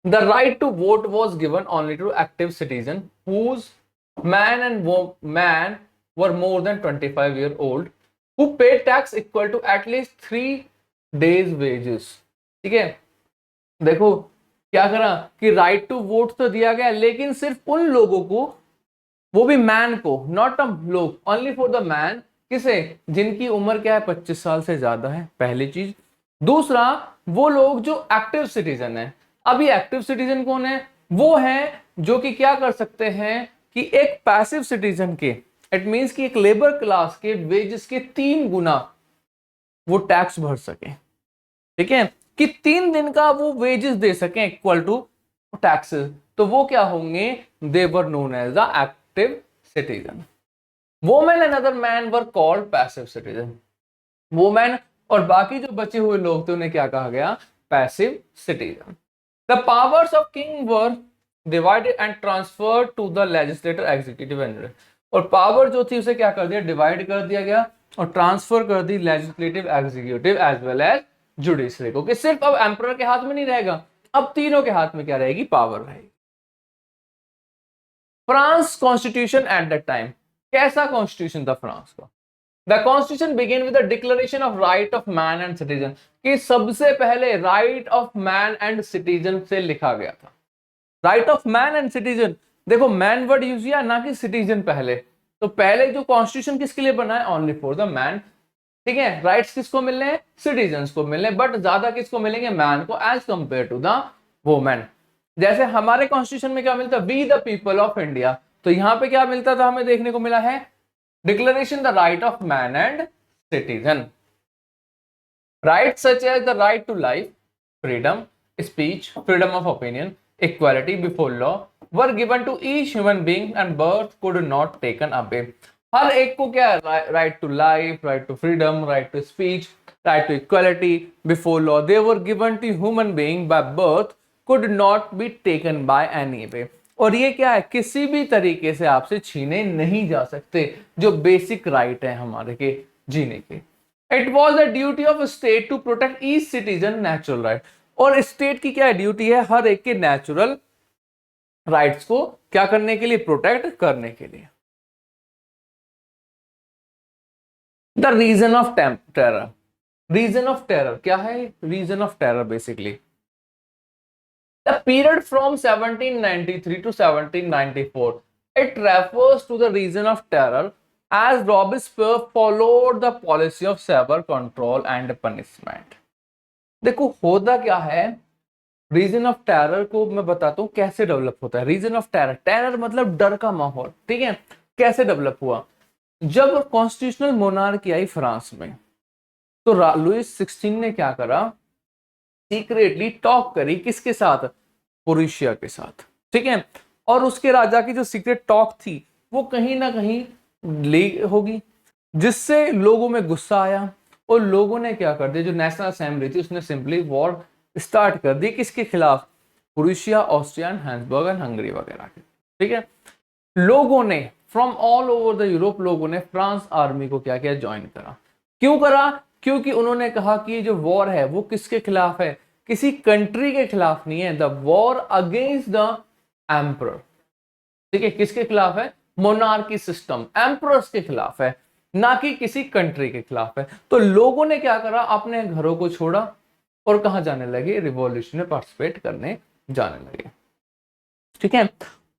The right to vote was given only to active citizens whose man were more than 25 years old, who paid tax equal to at least 3 days wages। ठीक है, देखो क्या करा कि राइट टू वोट तो दिया गया, लेकिन सिर्फ उन लोगों को, वो भी मैन को, नॉट अ लोग, ओनली फॉर द मैन, किसे, जिनकी उम्र क्या है 25 साल से ज्यादा है, पहली चीज। दूसरा, वो लोग जो एक्टिव सिटीजन है। अब ये एक्टिव सिटीजन कौन है, वो है जो कि क्या कर सकते हैं कि एक पैसिव सिटीजन के, इट मींस कि एक लेबर क्लास के वेजेस के 3 गुना वो टैक्स भर सके। ठीक है, कि 3 दिन का वो वेजेस दे सके इक्वल टू टैक्सेस, तो वो क्या होंगे, they were known as the active citizen. Women and other man were called passive citizen. Women और बाकी जो बचे हुए लोग थे उन्हें क्या कहा गया, passive citizen. The powers of king were divided and transferred to the legislator, executive and, और पावर जो थी उसे क्या कर दिया, डिवाइड कर दिया गया और ट्रांसफर कर दी legislative, executive as well as judiciary को, कि सिर्फ अब एम्परर के हाथ में नहीं रहेगा, अब तीनों के हाथ में क्या रहेगी, पावर रहेगी। France constitution at that time, कैसा कॉन्स्टिट्यूशन था फ्रांस का। The constitution began with the declaration of right of man and citizen, कि सबसे पहले right of man and citizen से लिखा गया था। Right of man and citizen, देखो मैन वर्ड यूज किया ना कि सिटीजन पहले, तो पहले जो कॉन्स्टिट्यूशन किसके लिए बना है, ओनली फॉर द मैन। ठीक है, राइट्स किसको मिलने हैं, सिटीजन्स को मिलने, बट ज्यादा किसको मिलेंगे, मैन को, as compare to the women. जैसे हमारे कॉन्स्टिट्यूशन में क्या मिलता है, we the people of India, तो यहां पे क्या मिलता था, हमें देखने को मिला है declaration the right of man and citizen. Right such as the right to life, freedom speech, freedom of opinion, equality before law were given to each human being and birth could not taken away. हर एक को क्या, right to life, right to freedom, right to speech, right to equality before law, they were given to human being by birth could not be taken by any way. और ये क्या है, किसी भी तरीके से आपसे छीने नहीं जा सकते, जो बेसिक राइट है हमारे के जीने के। It was the duty of state to protect each citizen natural right, और स्टेट की क्या ड्यूटी है, हर एक के नेचुरल राइट्स को क्या करने के लिए, प्रोटेक्ट करने के लिए। The reason of terror, reason of terror क्या है, reason of terror basically the period from 1793 to 1794, it refers to the reign of terror as Robespierre followed the policy of severe control and punishment। देखो होता क्या है, reason of terror को मैं बताता हूं कैसे डेवलप होता है। रीजन ऑफ टेरर, टेरर मतलब डर का माहौल। ठीक है, कैसे डेवलप हुआ, जब कॉन्स्टिट्यूशनल मोनार्की आई फ्रांस में, तो लुइस 16 ने क्या करा, सीक्रेटली टॉक करी, किसके साथ, पुरुषिया के साथ। ठीक है, और उसके राजा की जो सीक्रेट टॉक थी वो कहीं ना कहीं लीक होगी, जिससे लोगों में गुस्सा आया और लोगों ने क्या कर दिया, जो नेशनल असेंबली थी उसने सिंपली वॉर स्टार्ट कर दी, किसके खिलाफ, पुरुषिया, ऑस्ट्रिया, हैंसबर्ग एंड हंगरी वगैरह के। ठीक है, लोगों ने from all over the Europe, लोगों ने फ्रांस आर्मी को क्या किया, ज्वाइन करा। क्यों करा, क्योंकि उन्होंने कहा कि जो वॉर है वो किसके खिलाफ है, किसी कंट्री के खिलाफ नहीं है, the war against the emperor. ठीक है, किसके खिलाफ है, मोनार्की सिस्टम, एम्परर्स के खिलाफ है, ना कि किसी कंट्री के खिलाफ है। तो लोगों ने क्या करा, अपने घरों को छोड़ा और कहां जाने लगे, रिवॉल्यूशन में पार्टिसिपेट करने जाने लगे। ठीक है,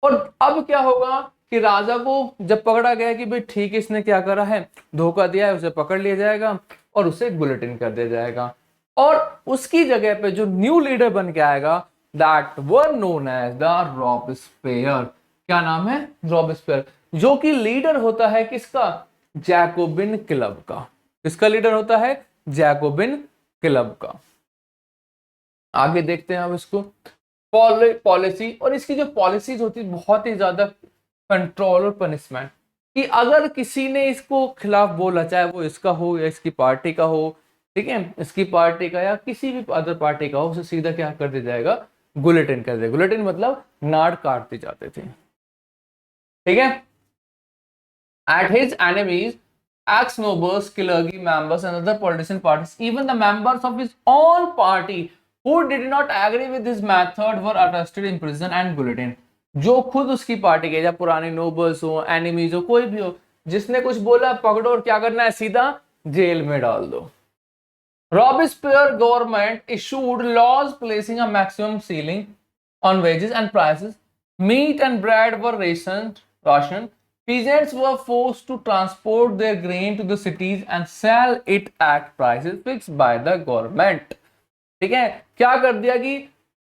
और अब क्या होगा कि राजा को जब पकड़ा गया कि भाई ठीक है इसने क्या करा है, धोखा दिया है, उसे पकड़ लिया जाएगा और उसे बुलेटिन कर दिया जाएगा, और उसकी जगह पे जो न्यू लीडर बन के आएगा, that were known as the Robespierre. क्या नाम है, रॉबेस्पियर, जो कि लीडर होता है किसका, जैकोबिन क्लब का। किसका लीडर होता है, जैकोबिन क्लब का। आगे देखते हैं अब इसको। पॉलिसी, और इसकी जो पॉलिसीज होती है बहुत ही ज्यादा कंट्रोल और पनिशमेंट, कि अगर किसी ने इसको खिलाफ बोला, चाहे वो इसका हो या इसकी पार्टी का हो, ठीक है, इसकी पार्टी का या किसी भी अदर पार्टी का हो, उसे सीधा क्या कर दिया जाएगा, गुलेटिन कर दिया। गुलेटिन मतलब नाड़ काट दी जाते थे, ठीक है। At his enemies, ex-nobles, clergy members, and other politician parties, even the members of his own party who did not agree with his method were arrested, imprisoned and guillotined. जो खुद उसकी पार्टी के, या पुराने नोबल्स हो, enemies हो, कोई भी हो, जिसने कुछ बोला पकड़ो और क्या करना है, सीधा जेल में डाल दो। Robespierre government issued laws placing a maximum ceiling on wages and prices. Meat and bread were rationed. Peasants were forced to transport their grain to the cities and sell it at prices fixed by the government. ठीक है, क्या कर दिया कि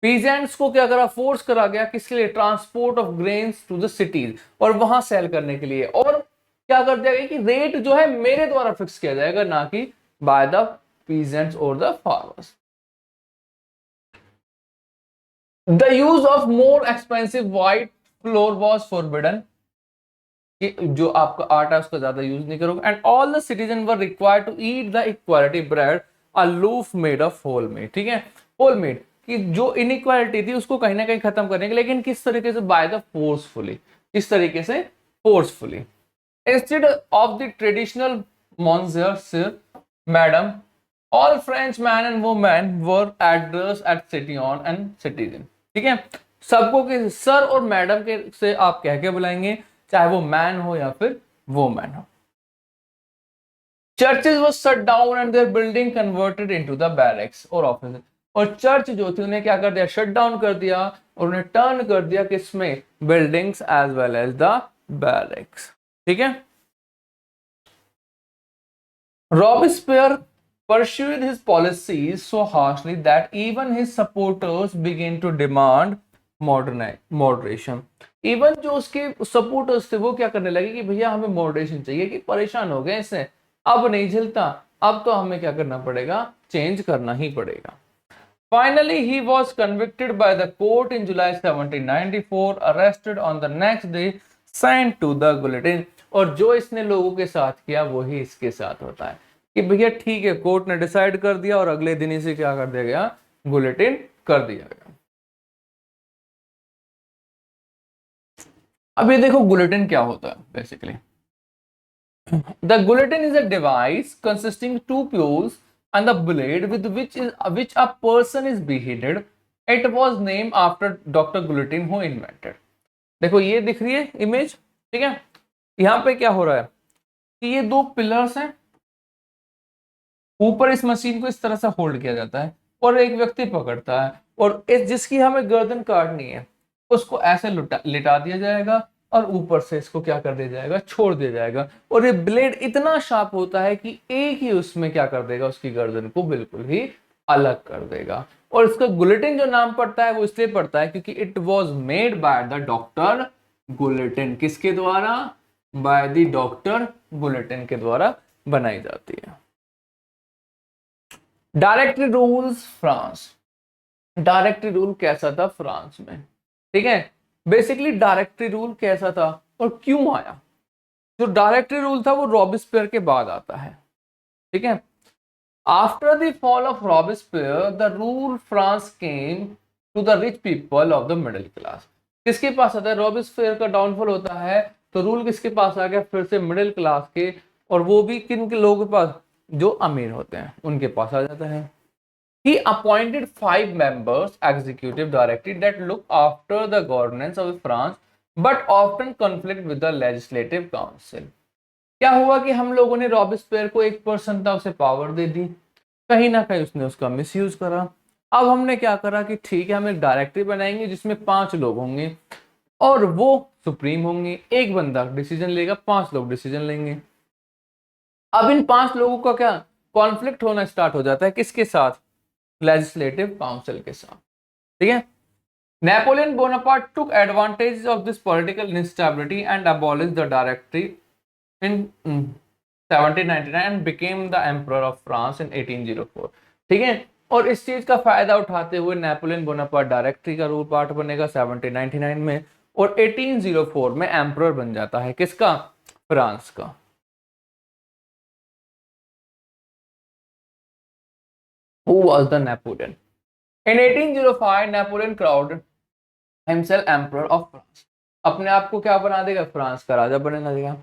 peasants को क्या करा, force करा गया किसके लिए, transport of grains to the cities, और वहां सेल करने के लिए। और क्या कर दिया गया कि रेट जो है मेरे द्वारा फिक्स किया जाएगा, ना कि बाय द पीजेंट्स और the farmers. The use of more expensive white floor was forbidden, कि जो आपका आटा है उसका ज्यादा यूज नहीं करोगे। And all the citizen were required to eat the equality bread, a loaf made of whole meat, ठीक है, होल मीट, कि जो इनइक्वालिटी थी उसको कहीं ना कहीं खत्म करेंगे, लेकिन किस तरीके से, बाय द फोर्सफुली, किस तरीके से, forcefully. Instead of the traditional monsieur madam, all French man and women were address at citizen and citizen, ठीक है, सबको के सर और मैडम के से आप कह के बुलाएंगे, चाहे वो मैन हो या फिर वुमेन हो। Churches was shut down and their building converted into the barracks और ऑफिस, और चर्च जो थी उन्हें क्या कर दिया, शट डाउन कर दिया, और उन्हें टर्न कर दिया किसमें, buildings as well as the barracks, ठीक है। Robespierre pursued his policies so harshly that even his supporters began to demand moderation. Even जो उसके सपोर्टर्स थे वो क्या करने लगे कि भैया हमें मॉडरेशन चाहिए, कि परेशान हो गए इससे, अब नहीं झेलता, अब तो हमें क्या करना पड़ेगा, चेंज करना ही पड़ेगा। Finally, he was convicted by the court in July 1794, arrested on the next day, sent to the guillotine. और जो इसने लोगों के साथ किया वही इसके साथ होता है, कि भैया ठीक है, कोर्ट ने डिसाइड कर दिया और अगले दिन इसे क्या कर दिया गया, गुलेटिन कर दिया गया। अब ये देखो गुलेटिन क्या होता है बेसिकली। The guillotine is a device consisting two pulleys and the blade with which a person is beheaded. It was named after Dr. Guillotine who invented. देखो ये दिख रही है इमेज, ठीक है, यहाँ पे क्या हो रहा है कि ये दो पिलर्स हैं, ऊपर इस मशीन को इस तरह से होल्ड किया जाता है और एक व्यक्ति पकड़ता है, और इस जिसकी हमें गर्दन काटनी है उसको ऐसे लिटा दिया जाएगा और ऊपर से इसको क्या कर दिया जाएगा, छोड़ दिया जाएगा, और ये ब्लेड इतना शार्प होता है कि एक ही उसमें क्या कर देगा, उसकी गर्दन को बिल्कुल ही अलग कर देगा। और इसका गुलेटिन जो नाम पड़ता है वो इसलिए पड़ता है क्योंकि it was made by the doctor guillotine, किसके द्वारा, बाय द डॉक्टर गुलेटिन के द्वारा बनाई जाती है। Directory rules France, directory rule कैसा था फ्रांस में, ठीक है, बेसिकली डायरेक्टरी रूल कैसा था और क्यों आया। जो डायरेक्टरी रूल था वो रॉबेस्पियर के बाद आता है, ठीक है। After the fall of Robespierre the rule France came to the rich people of the middle class. किसके पास आता है, रॉबेस्पियर का डाउनफॉल होता है तो रूल किसके पास आ गया, फिर से मिडिल क्लास के, और वो भी किन के लोगों के पास, जो अमीर होते हैं उनके पास आ जाता है। He appointed 5 members executive directory that look after the governance of France, but often conflict with the legislative council. क्या हुआ कि हम लोगों ने रॉबेस्पियर को एक पर्सन था उसे पावर दे दी, कहीं ना कहीं उसने उसका मिसयूज करा। अब हमने क्या करा कि ठीक है हम एक डायरेक्टरी बनाएंगे जिसमें 5 लोग होंगे और वो सुप्रीम होंगे, एक बंदा डिसीजन लेगा, 5 लोग डिसीजन लेंगे। अब इन 5 लोगों का क्या कॉन्फ्लिक्ट होना स्टार्ट हो जाता है, किसके साथ, लेजिस्लेटिव काउंसिल के साथ, ठीक है। Napoleon Bonaparte took advantage of this political instability and abolished the directory in 1799 and became the emperor of France in 1804, ठीक है। और इस चीज का फायदा उठाते हुए नेपोलियन बोनापार्ट डायरेक्टरी का रूल पार्ट बनेगा 1799 में, और 1804 में एम्परर बन जाता है किसका? फ्रांस का। Who was the Napoleon? In 1805 Napoleon crowned himself emperor of France. अपने आप को क्या बना देगा? फ्रांस का राजा बना देगा।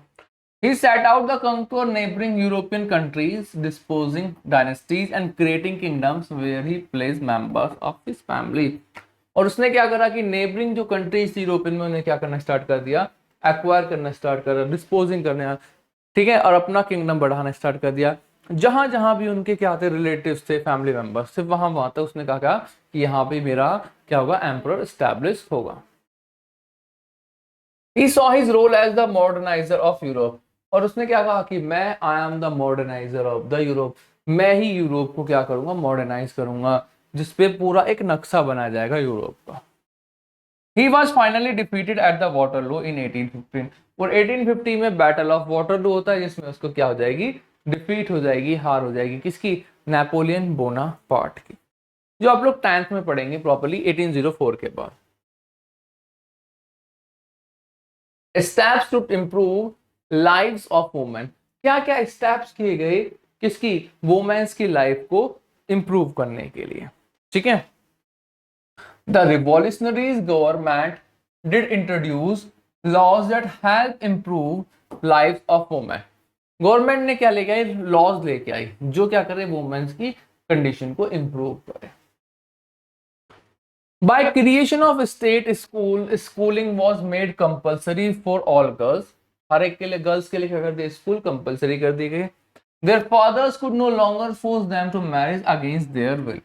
He set out to conquer neighboring European countries, disposing dynasties and creating kingdoms where he placed members of his family. और उसने क्या करा कि नेबरिंग जो कंट्रीज थी यूरोपियन में, उन्हें क्या करना स्टार्ट कर दिया? एक्वायर करना स्टार्ट कर, डिस्पोजिंग करना, ठीक है, और अपना किंगडम बढ़ाना स्टार्ट कर दिया। जहां जहां भी उनके क्या थे? रिलेटिव्स थे, फैमिली मेंबर्स थे, वहां वहां तक उसने कहा कि यहाँ पे मेरा क्या होगा? एम्परर स्टैब्लिश होगा। He saw his role as the modernizer of Europe. और उसने क्या कहा कि मैं I am the moderniser of the Europe, मैं ही यूरोप को क्या करूंगा? मॉडर्नाइज करूंगा, जिसपे पूरा एक नक्शा बना जाएगा यूरोप का। He was finally defeated at the Waterloo in 1815. और 1850 में बैटल ऑफ वाटरलू होता है, जिसमें उसको क्या हो जाएगी? डिफीट हो जाएगी, हार हो जाएगी। किसकी? नेपोलियन बोनापार्ट की, जो आप लोग 10th में पढ़ेंगे प्रॉपर्ली 1804 के बाद। Steps to improve lives of women, क्या क्या स्टेप्स किए गए किसकी? वुमेन्स की लाइफ को इंप्रूव करने के लिए, ठीक है। The revolutionaries government did introduce laws that help improve life of women. Government ने क्या लेके आई? लॉज लेके आई जो क्या करे? वुमेन्स की कंडीशन को इंप्रूव करे। By creation of state school, schooling was made compulsory for all girls. हर एक के लिए, गर्ल्स के लिए क्या कर दिया? स्कूल कंपलसरी कर दी गई। Their fathers could no longer force them to marry against their will.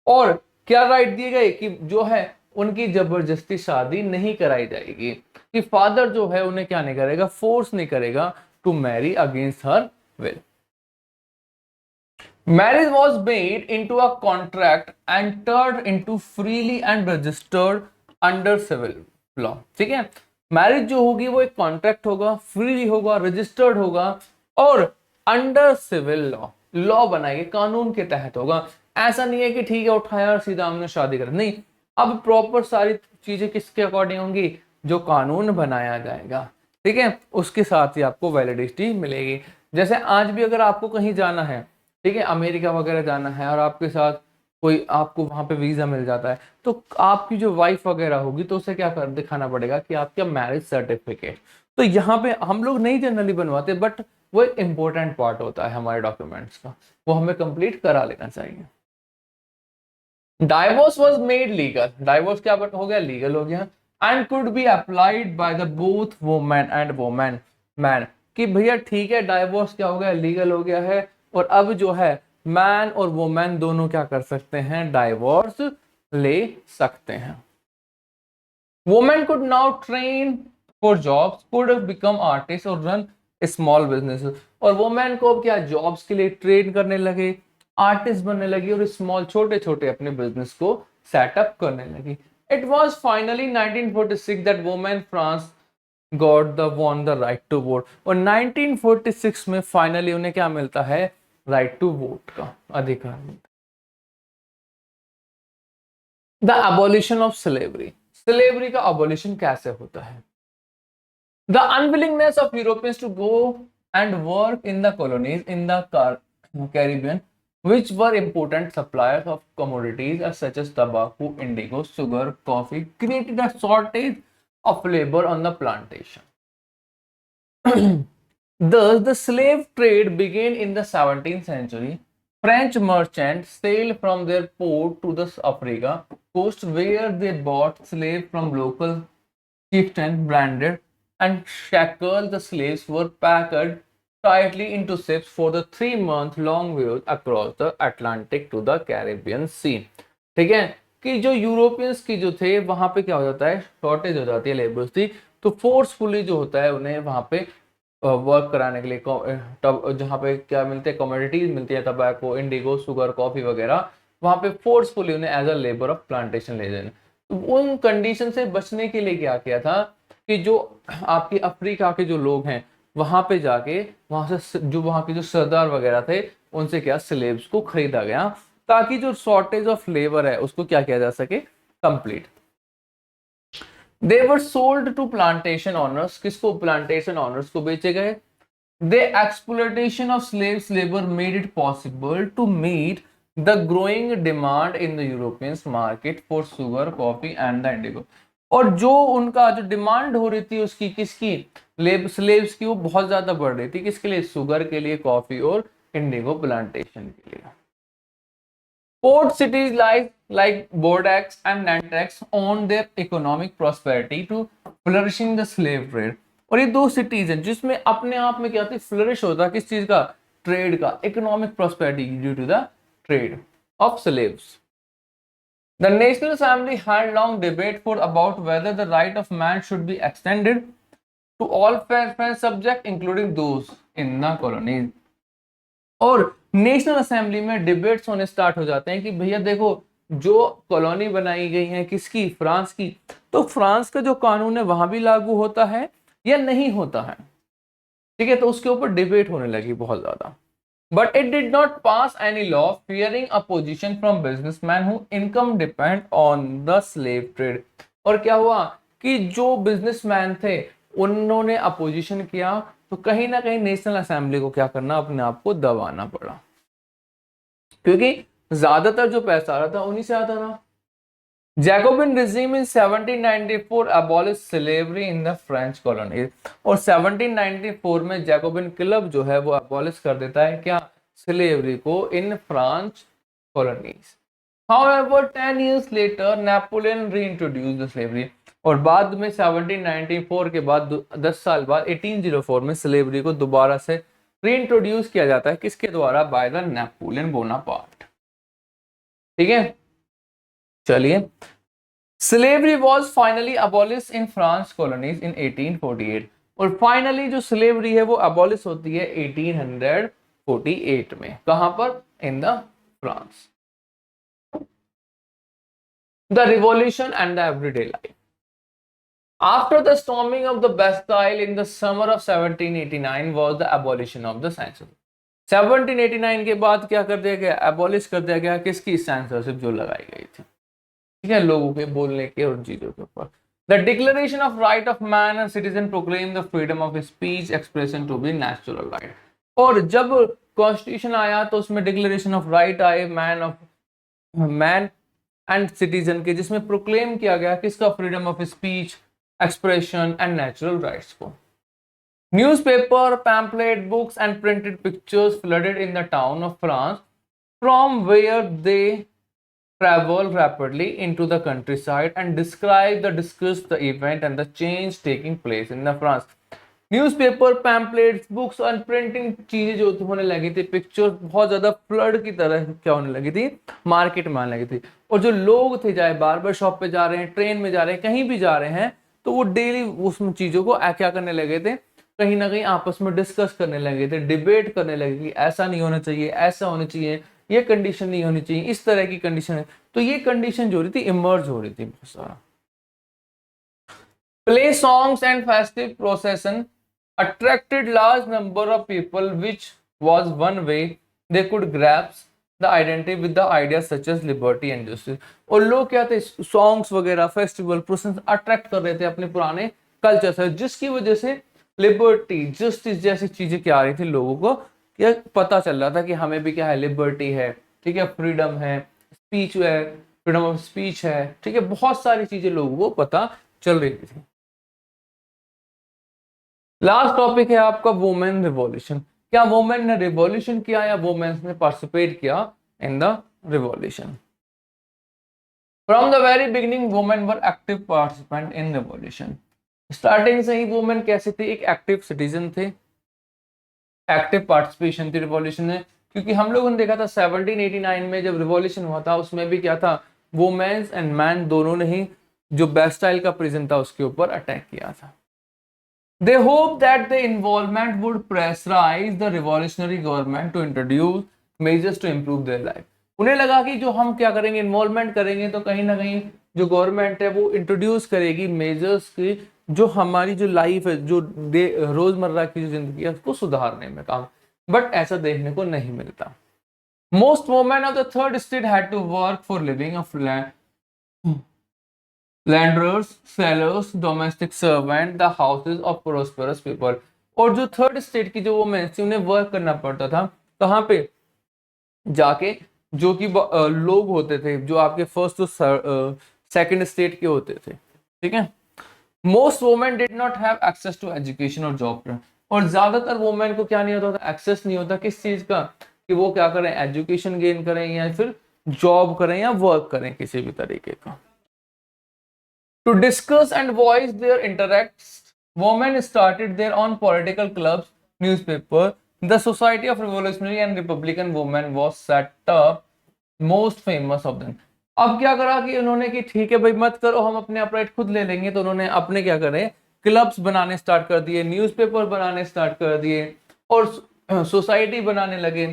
और क्या राइट दिए गए कि जो है उनकी जबरदस्ती शादी नहीं कराई जाएगी, कि फादर जो है उन्हें क्या नहीं करेगा? फोर्स नहीं करेगा to marry against her will. Marriage was made into a contract entered into freely and registered under civil law. ठीक है, मैरिज जो होगी वो एक कॉन्ट्रैक्ट होगा, फ्रीली होगा, रजिस्टर्ड होगा और अंडर सिविल लॉ, लॉ बनाएंगे, कानून के तहत होगा। ऐसा नहीं है कि ठीक है उठाया और सीधा हमने शादी कर, नहीं, अब प्रॉपर सारी चीजें किसके अकॉर्डिंग होंगी? जो कानून बनाया जाएगा, ठीक है, उसके साथ ही आपको वैलिडिटी मिलेगी। जैसे आज भी अगर आपको कहीं जाना है, ठीक है, अमेरिका वगैरह जाना है और आपके साथ कोई आपको वहां पे वीजा मिल जाता है, तो आपकी जो वाइफ वगैरह होगी तो उसे क्या कर दिखाना पड़ेगा कि आपका मैरिज सर्टिफिकेट। तो यहाँ पे हम लोग नहीं जनरली बनवाते, बट वो एक इंपॉर्टेंट पार्ट होता है हमारे डॉक्यूमेंट्स का, वो हमें कंप्लीट करा लेना चाहिए। Divorce was made legal, divorce क्या हो गया? लीगल हो गया। And could be applied by the both women and women man, कि भैया ठीक है डाइवोर्स क्या हो गया? लीगल हो गया है, और अब जो है मैन और वुमेन दोनों क्या कर सकते हैं? डाइवोर्स ले सकते हैं। Women could now train for jobs, could become artist और रन स्मॉल बिजनेस, और वुमेन को अब क्या? जॉब्स के लिए ट्रेन करने लगे, आर्टिस्ट बनने लगी और स्मॉल छोटे छोटे अपने बिजनेस को सेटअप करने लगी। It was finally 1946 that women France got the won the right to vote, और 1946 में फाइनली उन्हें क्या मिलता है? राइट टू वोट का अधिकार मिलता है। The abolition of slavery, slavery का अबॉलिशन कैसे होता है? The unwillingness of Europeans to go and work in the colonies in the Caribbean which were important suppliers of commodities such as tobacco, indigo, sugar, coffee, created a shortage of labor on the plantation. Thus, the slave trade began in the 17th century. French merchants sailed from their port to the Africa coast, where they bought slaves from local chieftains, branded and shackled. The slaves were packed tightly into ships for the 3-month-long voyage across the Atlantic to the Caribbean Sea. ठीक है, कि जो Europeans की जो थे वहां पे क्या हो जाता है? शॉर्टेज हो जाती है लेबर्स की, तो फोर्सफुली जो होता है उन्हें वहां पे वर्क कराने के लिए, जहाँ पे क्या मिलते हैं? कमोडिटीज मिलती है, टबैको, इंडिगो, शुगर, कॉफी वगैरह, वहां पे फोर्सफुली उन्हें as a labour of plantation ले जाए। तो उन कंडीशन से बचने के लिए क्या किया था कि जो आपकी अफ्रीका के जो लोग हैं वहां पे जाके वहां से जो वहां के जो सरदार वगैरह थे उनसे क्या? स्लेव्स को खरीदा गया ताकि जो शॉर्टेज ऑफ लेबर है उसको क्या किया जा सके, complete. They were sold to plantation owners, किसको, प्लांटेशन ऑनर्स को बेचे गए। The exploitation of slaves labor made it possible to meet the growing demand in the European market for sugar, coffee and the indigo। और जो उनका जो demand हो रही थी उसकी, किसकी, स्लेव्स की, वो बहुत ज्यादा बढ़ रही थी, किसके लिए, शुगर के लिए, कॉफी और इंडिगो प्लांटेशन के लिए। Port cities like Bordeaux and Nantes owned their economic prosperity to flourishing the slave trade। और ये दो सिटीज हैं जिसमें अपने आप में क्या होती है, फ्लरिश होता है, किस चीज का, ट्रेड का, economic prosperity due to the trade of slaves. The National Assembly had long debate for about whether the right of man should be extended to all French subjects including those in the colonies। और national assembly में debates होने start हो जाते हैं कि भैया देखो, जो कॉलोनी बनाई गई है किसकी, फ्रांस की, तो फ्रांस का जो कानून है वहां भी लागू होता है या नहीं होता है, ठीक है। तो उसके ऊपर डिबेट होने लगी बहुत ज्यादा। But it did not pass any law fearing opposition from businessman who income depend on the slave trade. और क्या हुआ कि जो बिजनेसमैन थे उन्होंने अपोजिशन किया, तो कहीं ना कहीं नेशनल असेंबली को क्या करना, अपने आप को दबाना पड़ा, क्योंकि ज्यादातर जो पैसा आ रहा था उन्हीं से आता था। Jacobian regime in 1794 abolished slavery in the French colonies। और 1794 में जैकोबिन क्लब जो है वो अबॉलिश कर देता है क्या, स्लेवरी को इन French colonies. However, 10 years later, Napoleon reintroduced the slavery। और बाद में 1794 के बाद 10 साल बाद 1804 में स्लेवरी को दोबारा से रीइंट्रोड्यूस किया जाता है, किसके द्वारा, बाय द नेपोलियन बोनापार्ट। ठीक है, चलिए। Slavery was finally abolish in France colonies इन 1848। और फाइनली जो स्लेवरी है वो अबॉलिश होती है 1848 में, कहां पर, in the France. The revolution and the everyday life. After the storming of the Bastille in the summer of 1789 was the abolition of the censorship। 1789 के बाद क्या कर दिया गया, एबॉलिश कर दिया गया, किसकी, सेंसरशिप जो लगाई गई थी, ठीक है, लोगों के बोलने के और चीजों के ऊपर। The Declaration of Right of Man and Citizen proclaimed the freedom of speech expression to be natural right। और जब कॉन्स्टिट्यूशन आया तो उसमें डिक्लेरेशन ऑफ राइट आए, मैन एंड सिटीजन के, जिसमें प्रोक्लेम किया गया किसका, freedom of speech, expression and natural rights को। Newspaper, pamphlet, books and printed pictures flooded in the town of France from where they travel rapidly into the countryside and describe the discuss the event and the change taking place in the France। Newspaper, pamphlets, books और printing चीजें जो होने लगी थी, pictures बहुत ज्यादा flood की तरह क्या होने लगी थी, मार्केट में आने लगी थी। और जो लोग थे, चाहे बार्बर शॉप पे जा रहे हैं, ट्रेन में जा रहे हैं, कहीं भी जा रहे हैं, तो वो डेली उस चीजों को क्या करने लगे थे, कहीं ना कहीं आपस में डिस्कस करने लगे थे, डिबेट करने लगे कि ऐसा नहीं होना चाहिए, ऐसा होना चाहिए, ये कंडीशन नहीं होनी चाहिए, इस तरह की कंडीशन है। तो ये कंडीशन जो हो रही थी, इमर्ज हो रही थी बहुत सारा। Play songs and festive procession attracted large number of people, which was one way they could grasp the identity with the ideas such as liberty and justice। और लोग क्या थे, सॉन्ग्स वगैरह, फेस्टिवल, प्रोसेस अट्रैक्ट कर रहे थे अपने पुराने कल्चर से, जिसकी वजह से लिबर्टी, जस्टिस जैसी चीजें क्या आ रही थी, लोगों को क्या पता चल रहा था कि हमें भी क्या है, लिबर्टी है, ठीक है, फ्रीडम है, स्पीच है, फ्रीडम ऑफ स्पीच है, ठीक है, बहुत सारी चीजें लोगों को पता चल रही थी। लास्ट टॉपिक है आपका वुमेन रिवॉल्यूशन। क्या वुमेन ने रिवॉल्यूशन किया या वुमेन ने पार्टिसिपेट किया in the revolution? From the very beginning women were active participant in revolution. Starting से ही वुमेन कैसे थी, एक एक्टिव सिटीजन थे, एक्टिव पार्टिसिपेशन थी रिवॉल्यूशन में। क्योंकि हम लोगों ने देखा था 1789 में जब रिवॉल्यूशन हुआ था, उसमें भी क्या था, वुमेन्स एंड मैन दोनों ने ही जो बैस्टाइल का प्रिजन था उसके ऊपर अटैक किया था। They hoped that the involvement would pressurize the revolutionary government to introduce measures to improve their life। उन्हें लगा कि जो हम क्या करेंगे, इन्वॉल्वमेंट करेंगे, तो कहीं ना कहीं जो गवर्नमेंट है वो इंट्रोड्यूस करेगी मेजर्स की, जो हमारी जो लाइफ है, जो रोजमर्रा की जो जिंदगी है, उसको सुधारने में काम। बट ऐसा देखने को नहीं मिलता। Most women of the third state had to work for living of landers, sellers, domestic servant, the houses of prosperous people. और जो थर्ड स्टेट की जो वुमेन थी उन्हें वर्क करना पड़ता था कहाँ पे जाके, जो कि लोग होते थे जो आपके फर्स्ट तो सेकंड स्टेट के होते थे, ठीक है। Most women did not have access to education और जॉब। और ज्यादातर वुमेन को क्या नहीं होता था, एक्सेस नहीं होता किस चीज का, कि वो क्या करें, एजुकेशन गेन करें या फिर जॉब करें या वर्क करें किसी भी तरीके का। To discuss and voice their interests, women started their own political clubs, newspaper. The Society of Revolutionary and Republican Women was set up, most famous of them. अब क्या करा कि उन्होंने कि ठीक है भाई मत करो, हम अपने अपराइट खुद ले लेंगे, तो उन्होंने अपने क्या करे, क्लब्स बनाने स्टार्ट कर दिए, न्यूज़पेपर बनाने स्टार्ट कर दिए और सोसाइटी बनाने लगे।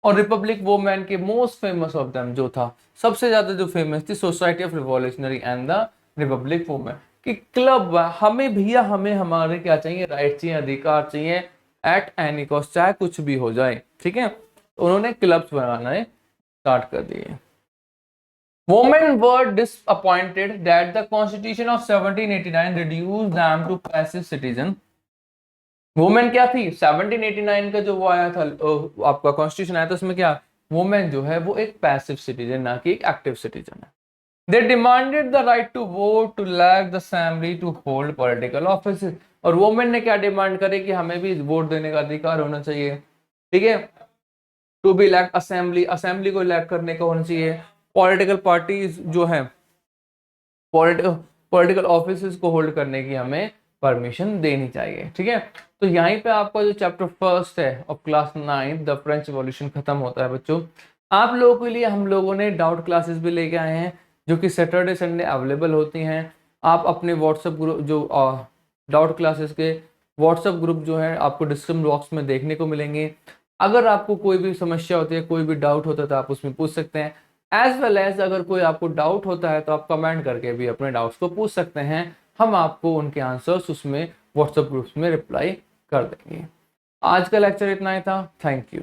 और रिपब्लिक वुमेन के मोस्ट फेमस ऑफ देम जो था, सबसे ज्यादा जो फेमस थी, society of revolutionary and the Republic women कि क्लब, हमें भैया हमें हमारे क्या चाहिए, राइट चाहिए, अधिकार चाहिए एट एनी कॉस्ट, चाहे कुछ भी हो जाए, ठीक है। तो उन्होंने क्लब्स बनाने स्टार्ट कर दिए। Women were disappointed that the Constitution of 1789 reduced them to passive citizen। Women क्या थी, 1789 का जो वो आया था आपका कॉन्स्टिट्यूशन आया था, उसमें क्या, वुमेन जो है वो एक पैसिव सिटीजन ना कि एक एक्टिव सिटीजन है। They demanded the right to vote, to elect the assembly, to hold political office. और वुमेन ने क्या डिमांड करे कि हमें भी वोट देने का अधिकार होना चाहिए, ठीक है। To be elect assembly, assembly को इलेक्ट करने का होना चाहिए। पॉलिटिकल पार्टीज जो है, पॉलिटिकल ऑफिस को होल्ड करने की हमें परमिशन देनी चाहिए, ठीक है। तो यहीं पे आपका जो चैप्टर फर्स्ट है of class 9 the French revolution खत्म होता है बच्चों। आप लोगों के लिए हम लोगों ने डाउट क्लासेस भी लेके आए हैं जो कि सैटरडे संडे अवेलेबल होती हैं। आप अपने व्हाट्सएप ग्रुप जो डाउट क्लासेस के व्हाट्सएप ग्रुप जो है आपको डिस्क्रिप्शन बॉक्स में देखने को मिलेंगे। अगर आपको कोई भी समस्या होती है, कोई भी डाउट होता है तो आप उसमें पूछ सकते हैं। एज वेल एज अगर कोई आपको डाउट होता है तो आप कमेंट करके भी अपने डाउट्स को पूछ सकते हैं, हम आपको उनके आंसर्स उसमें व्हाट्सएप ग्रुप्स में रिप्लाई कर देंगे। आज का लेक्चर इतना ही था, थैंक यू।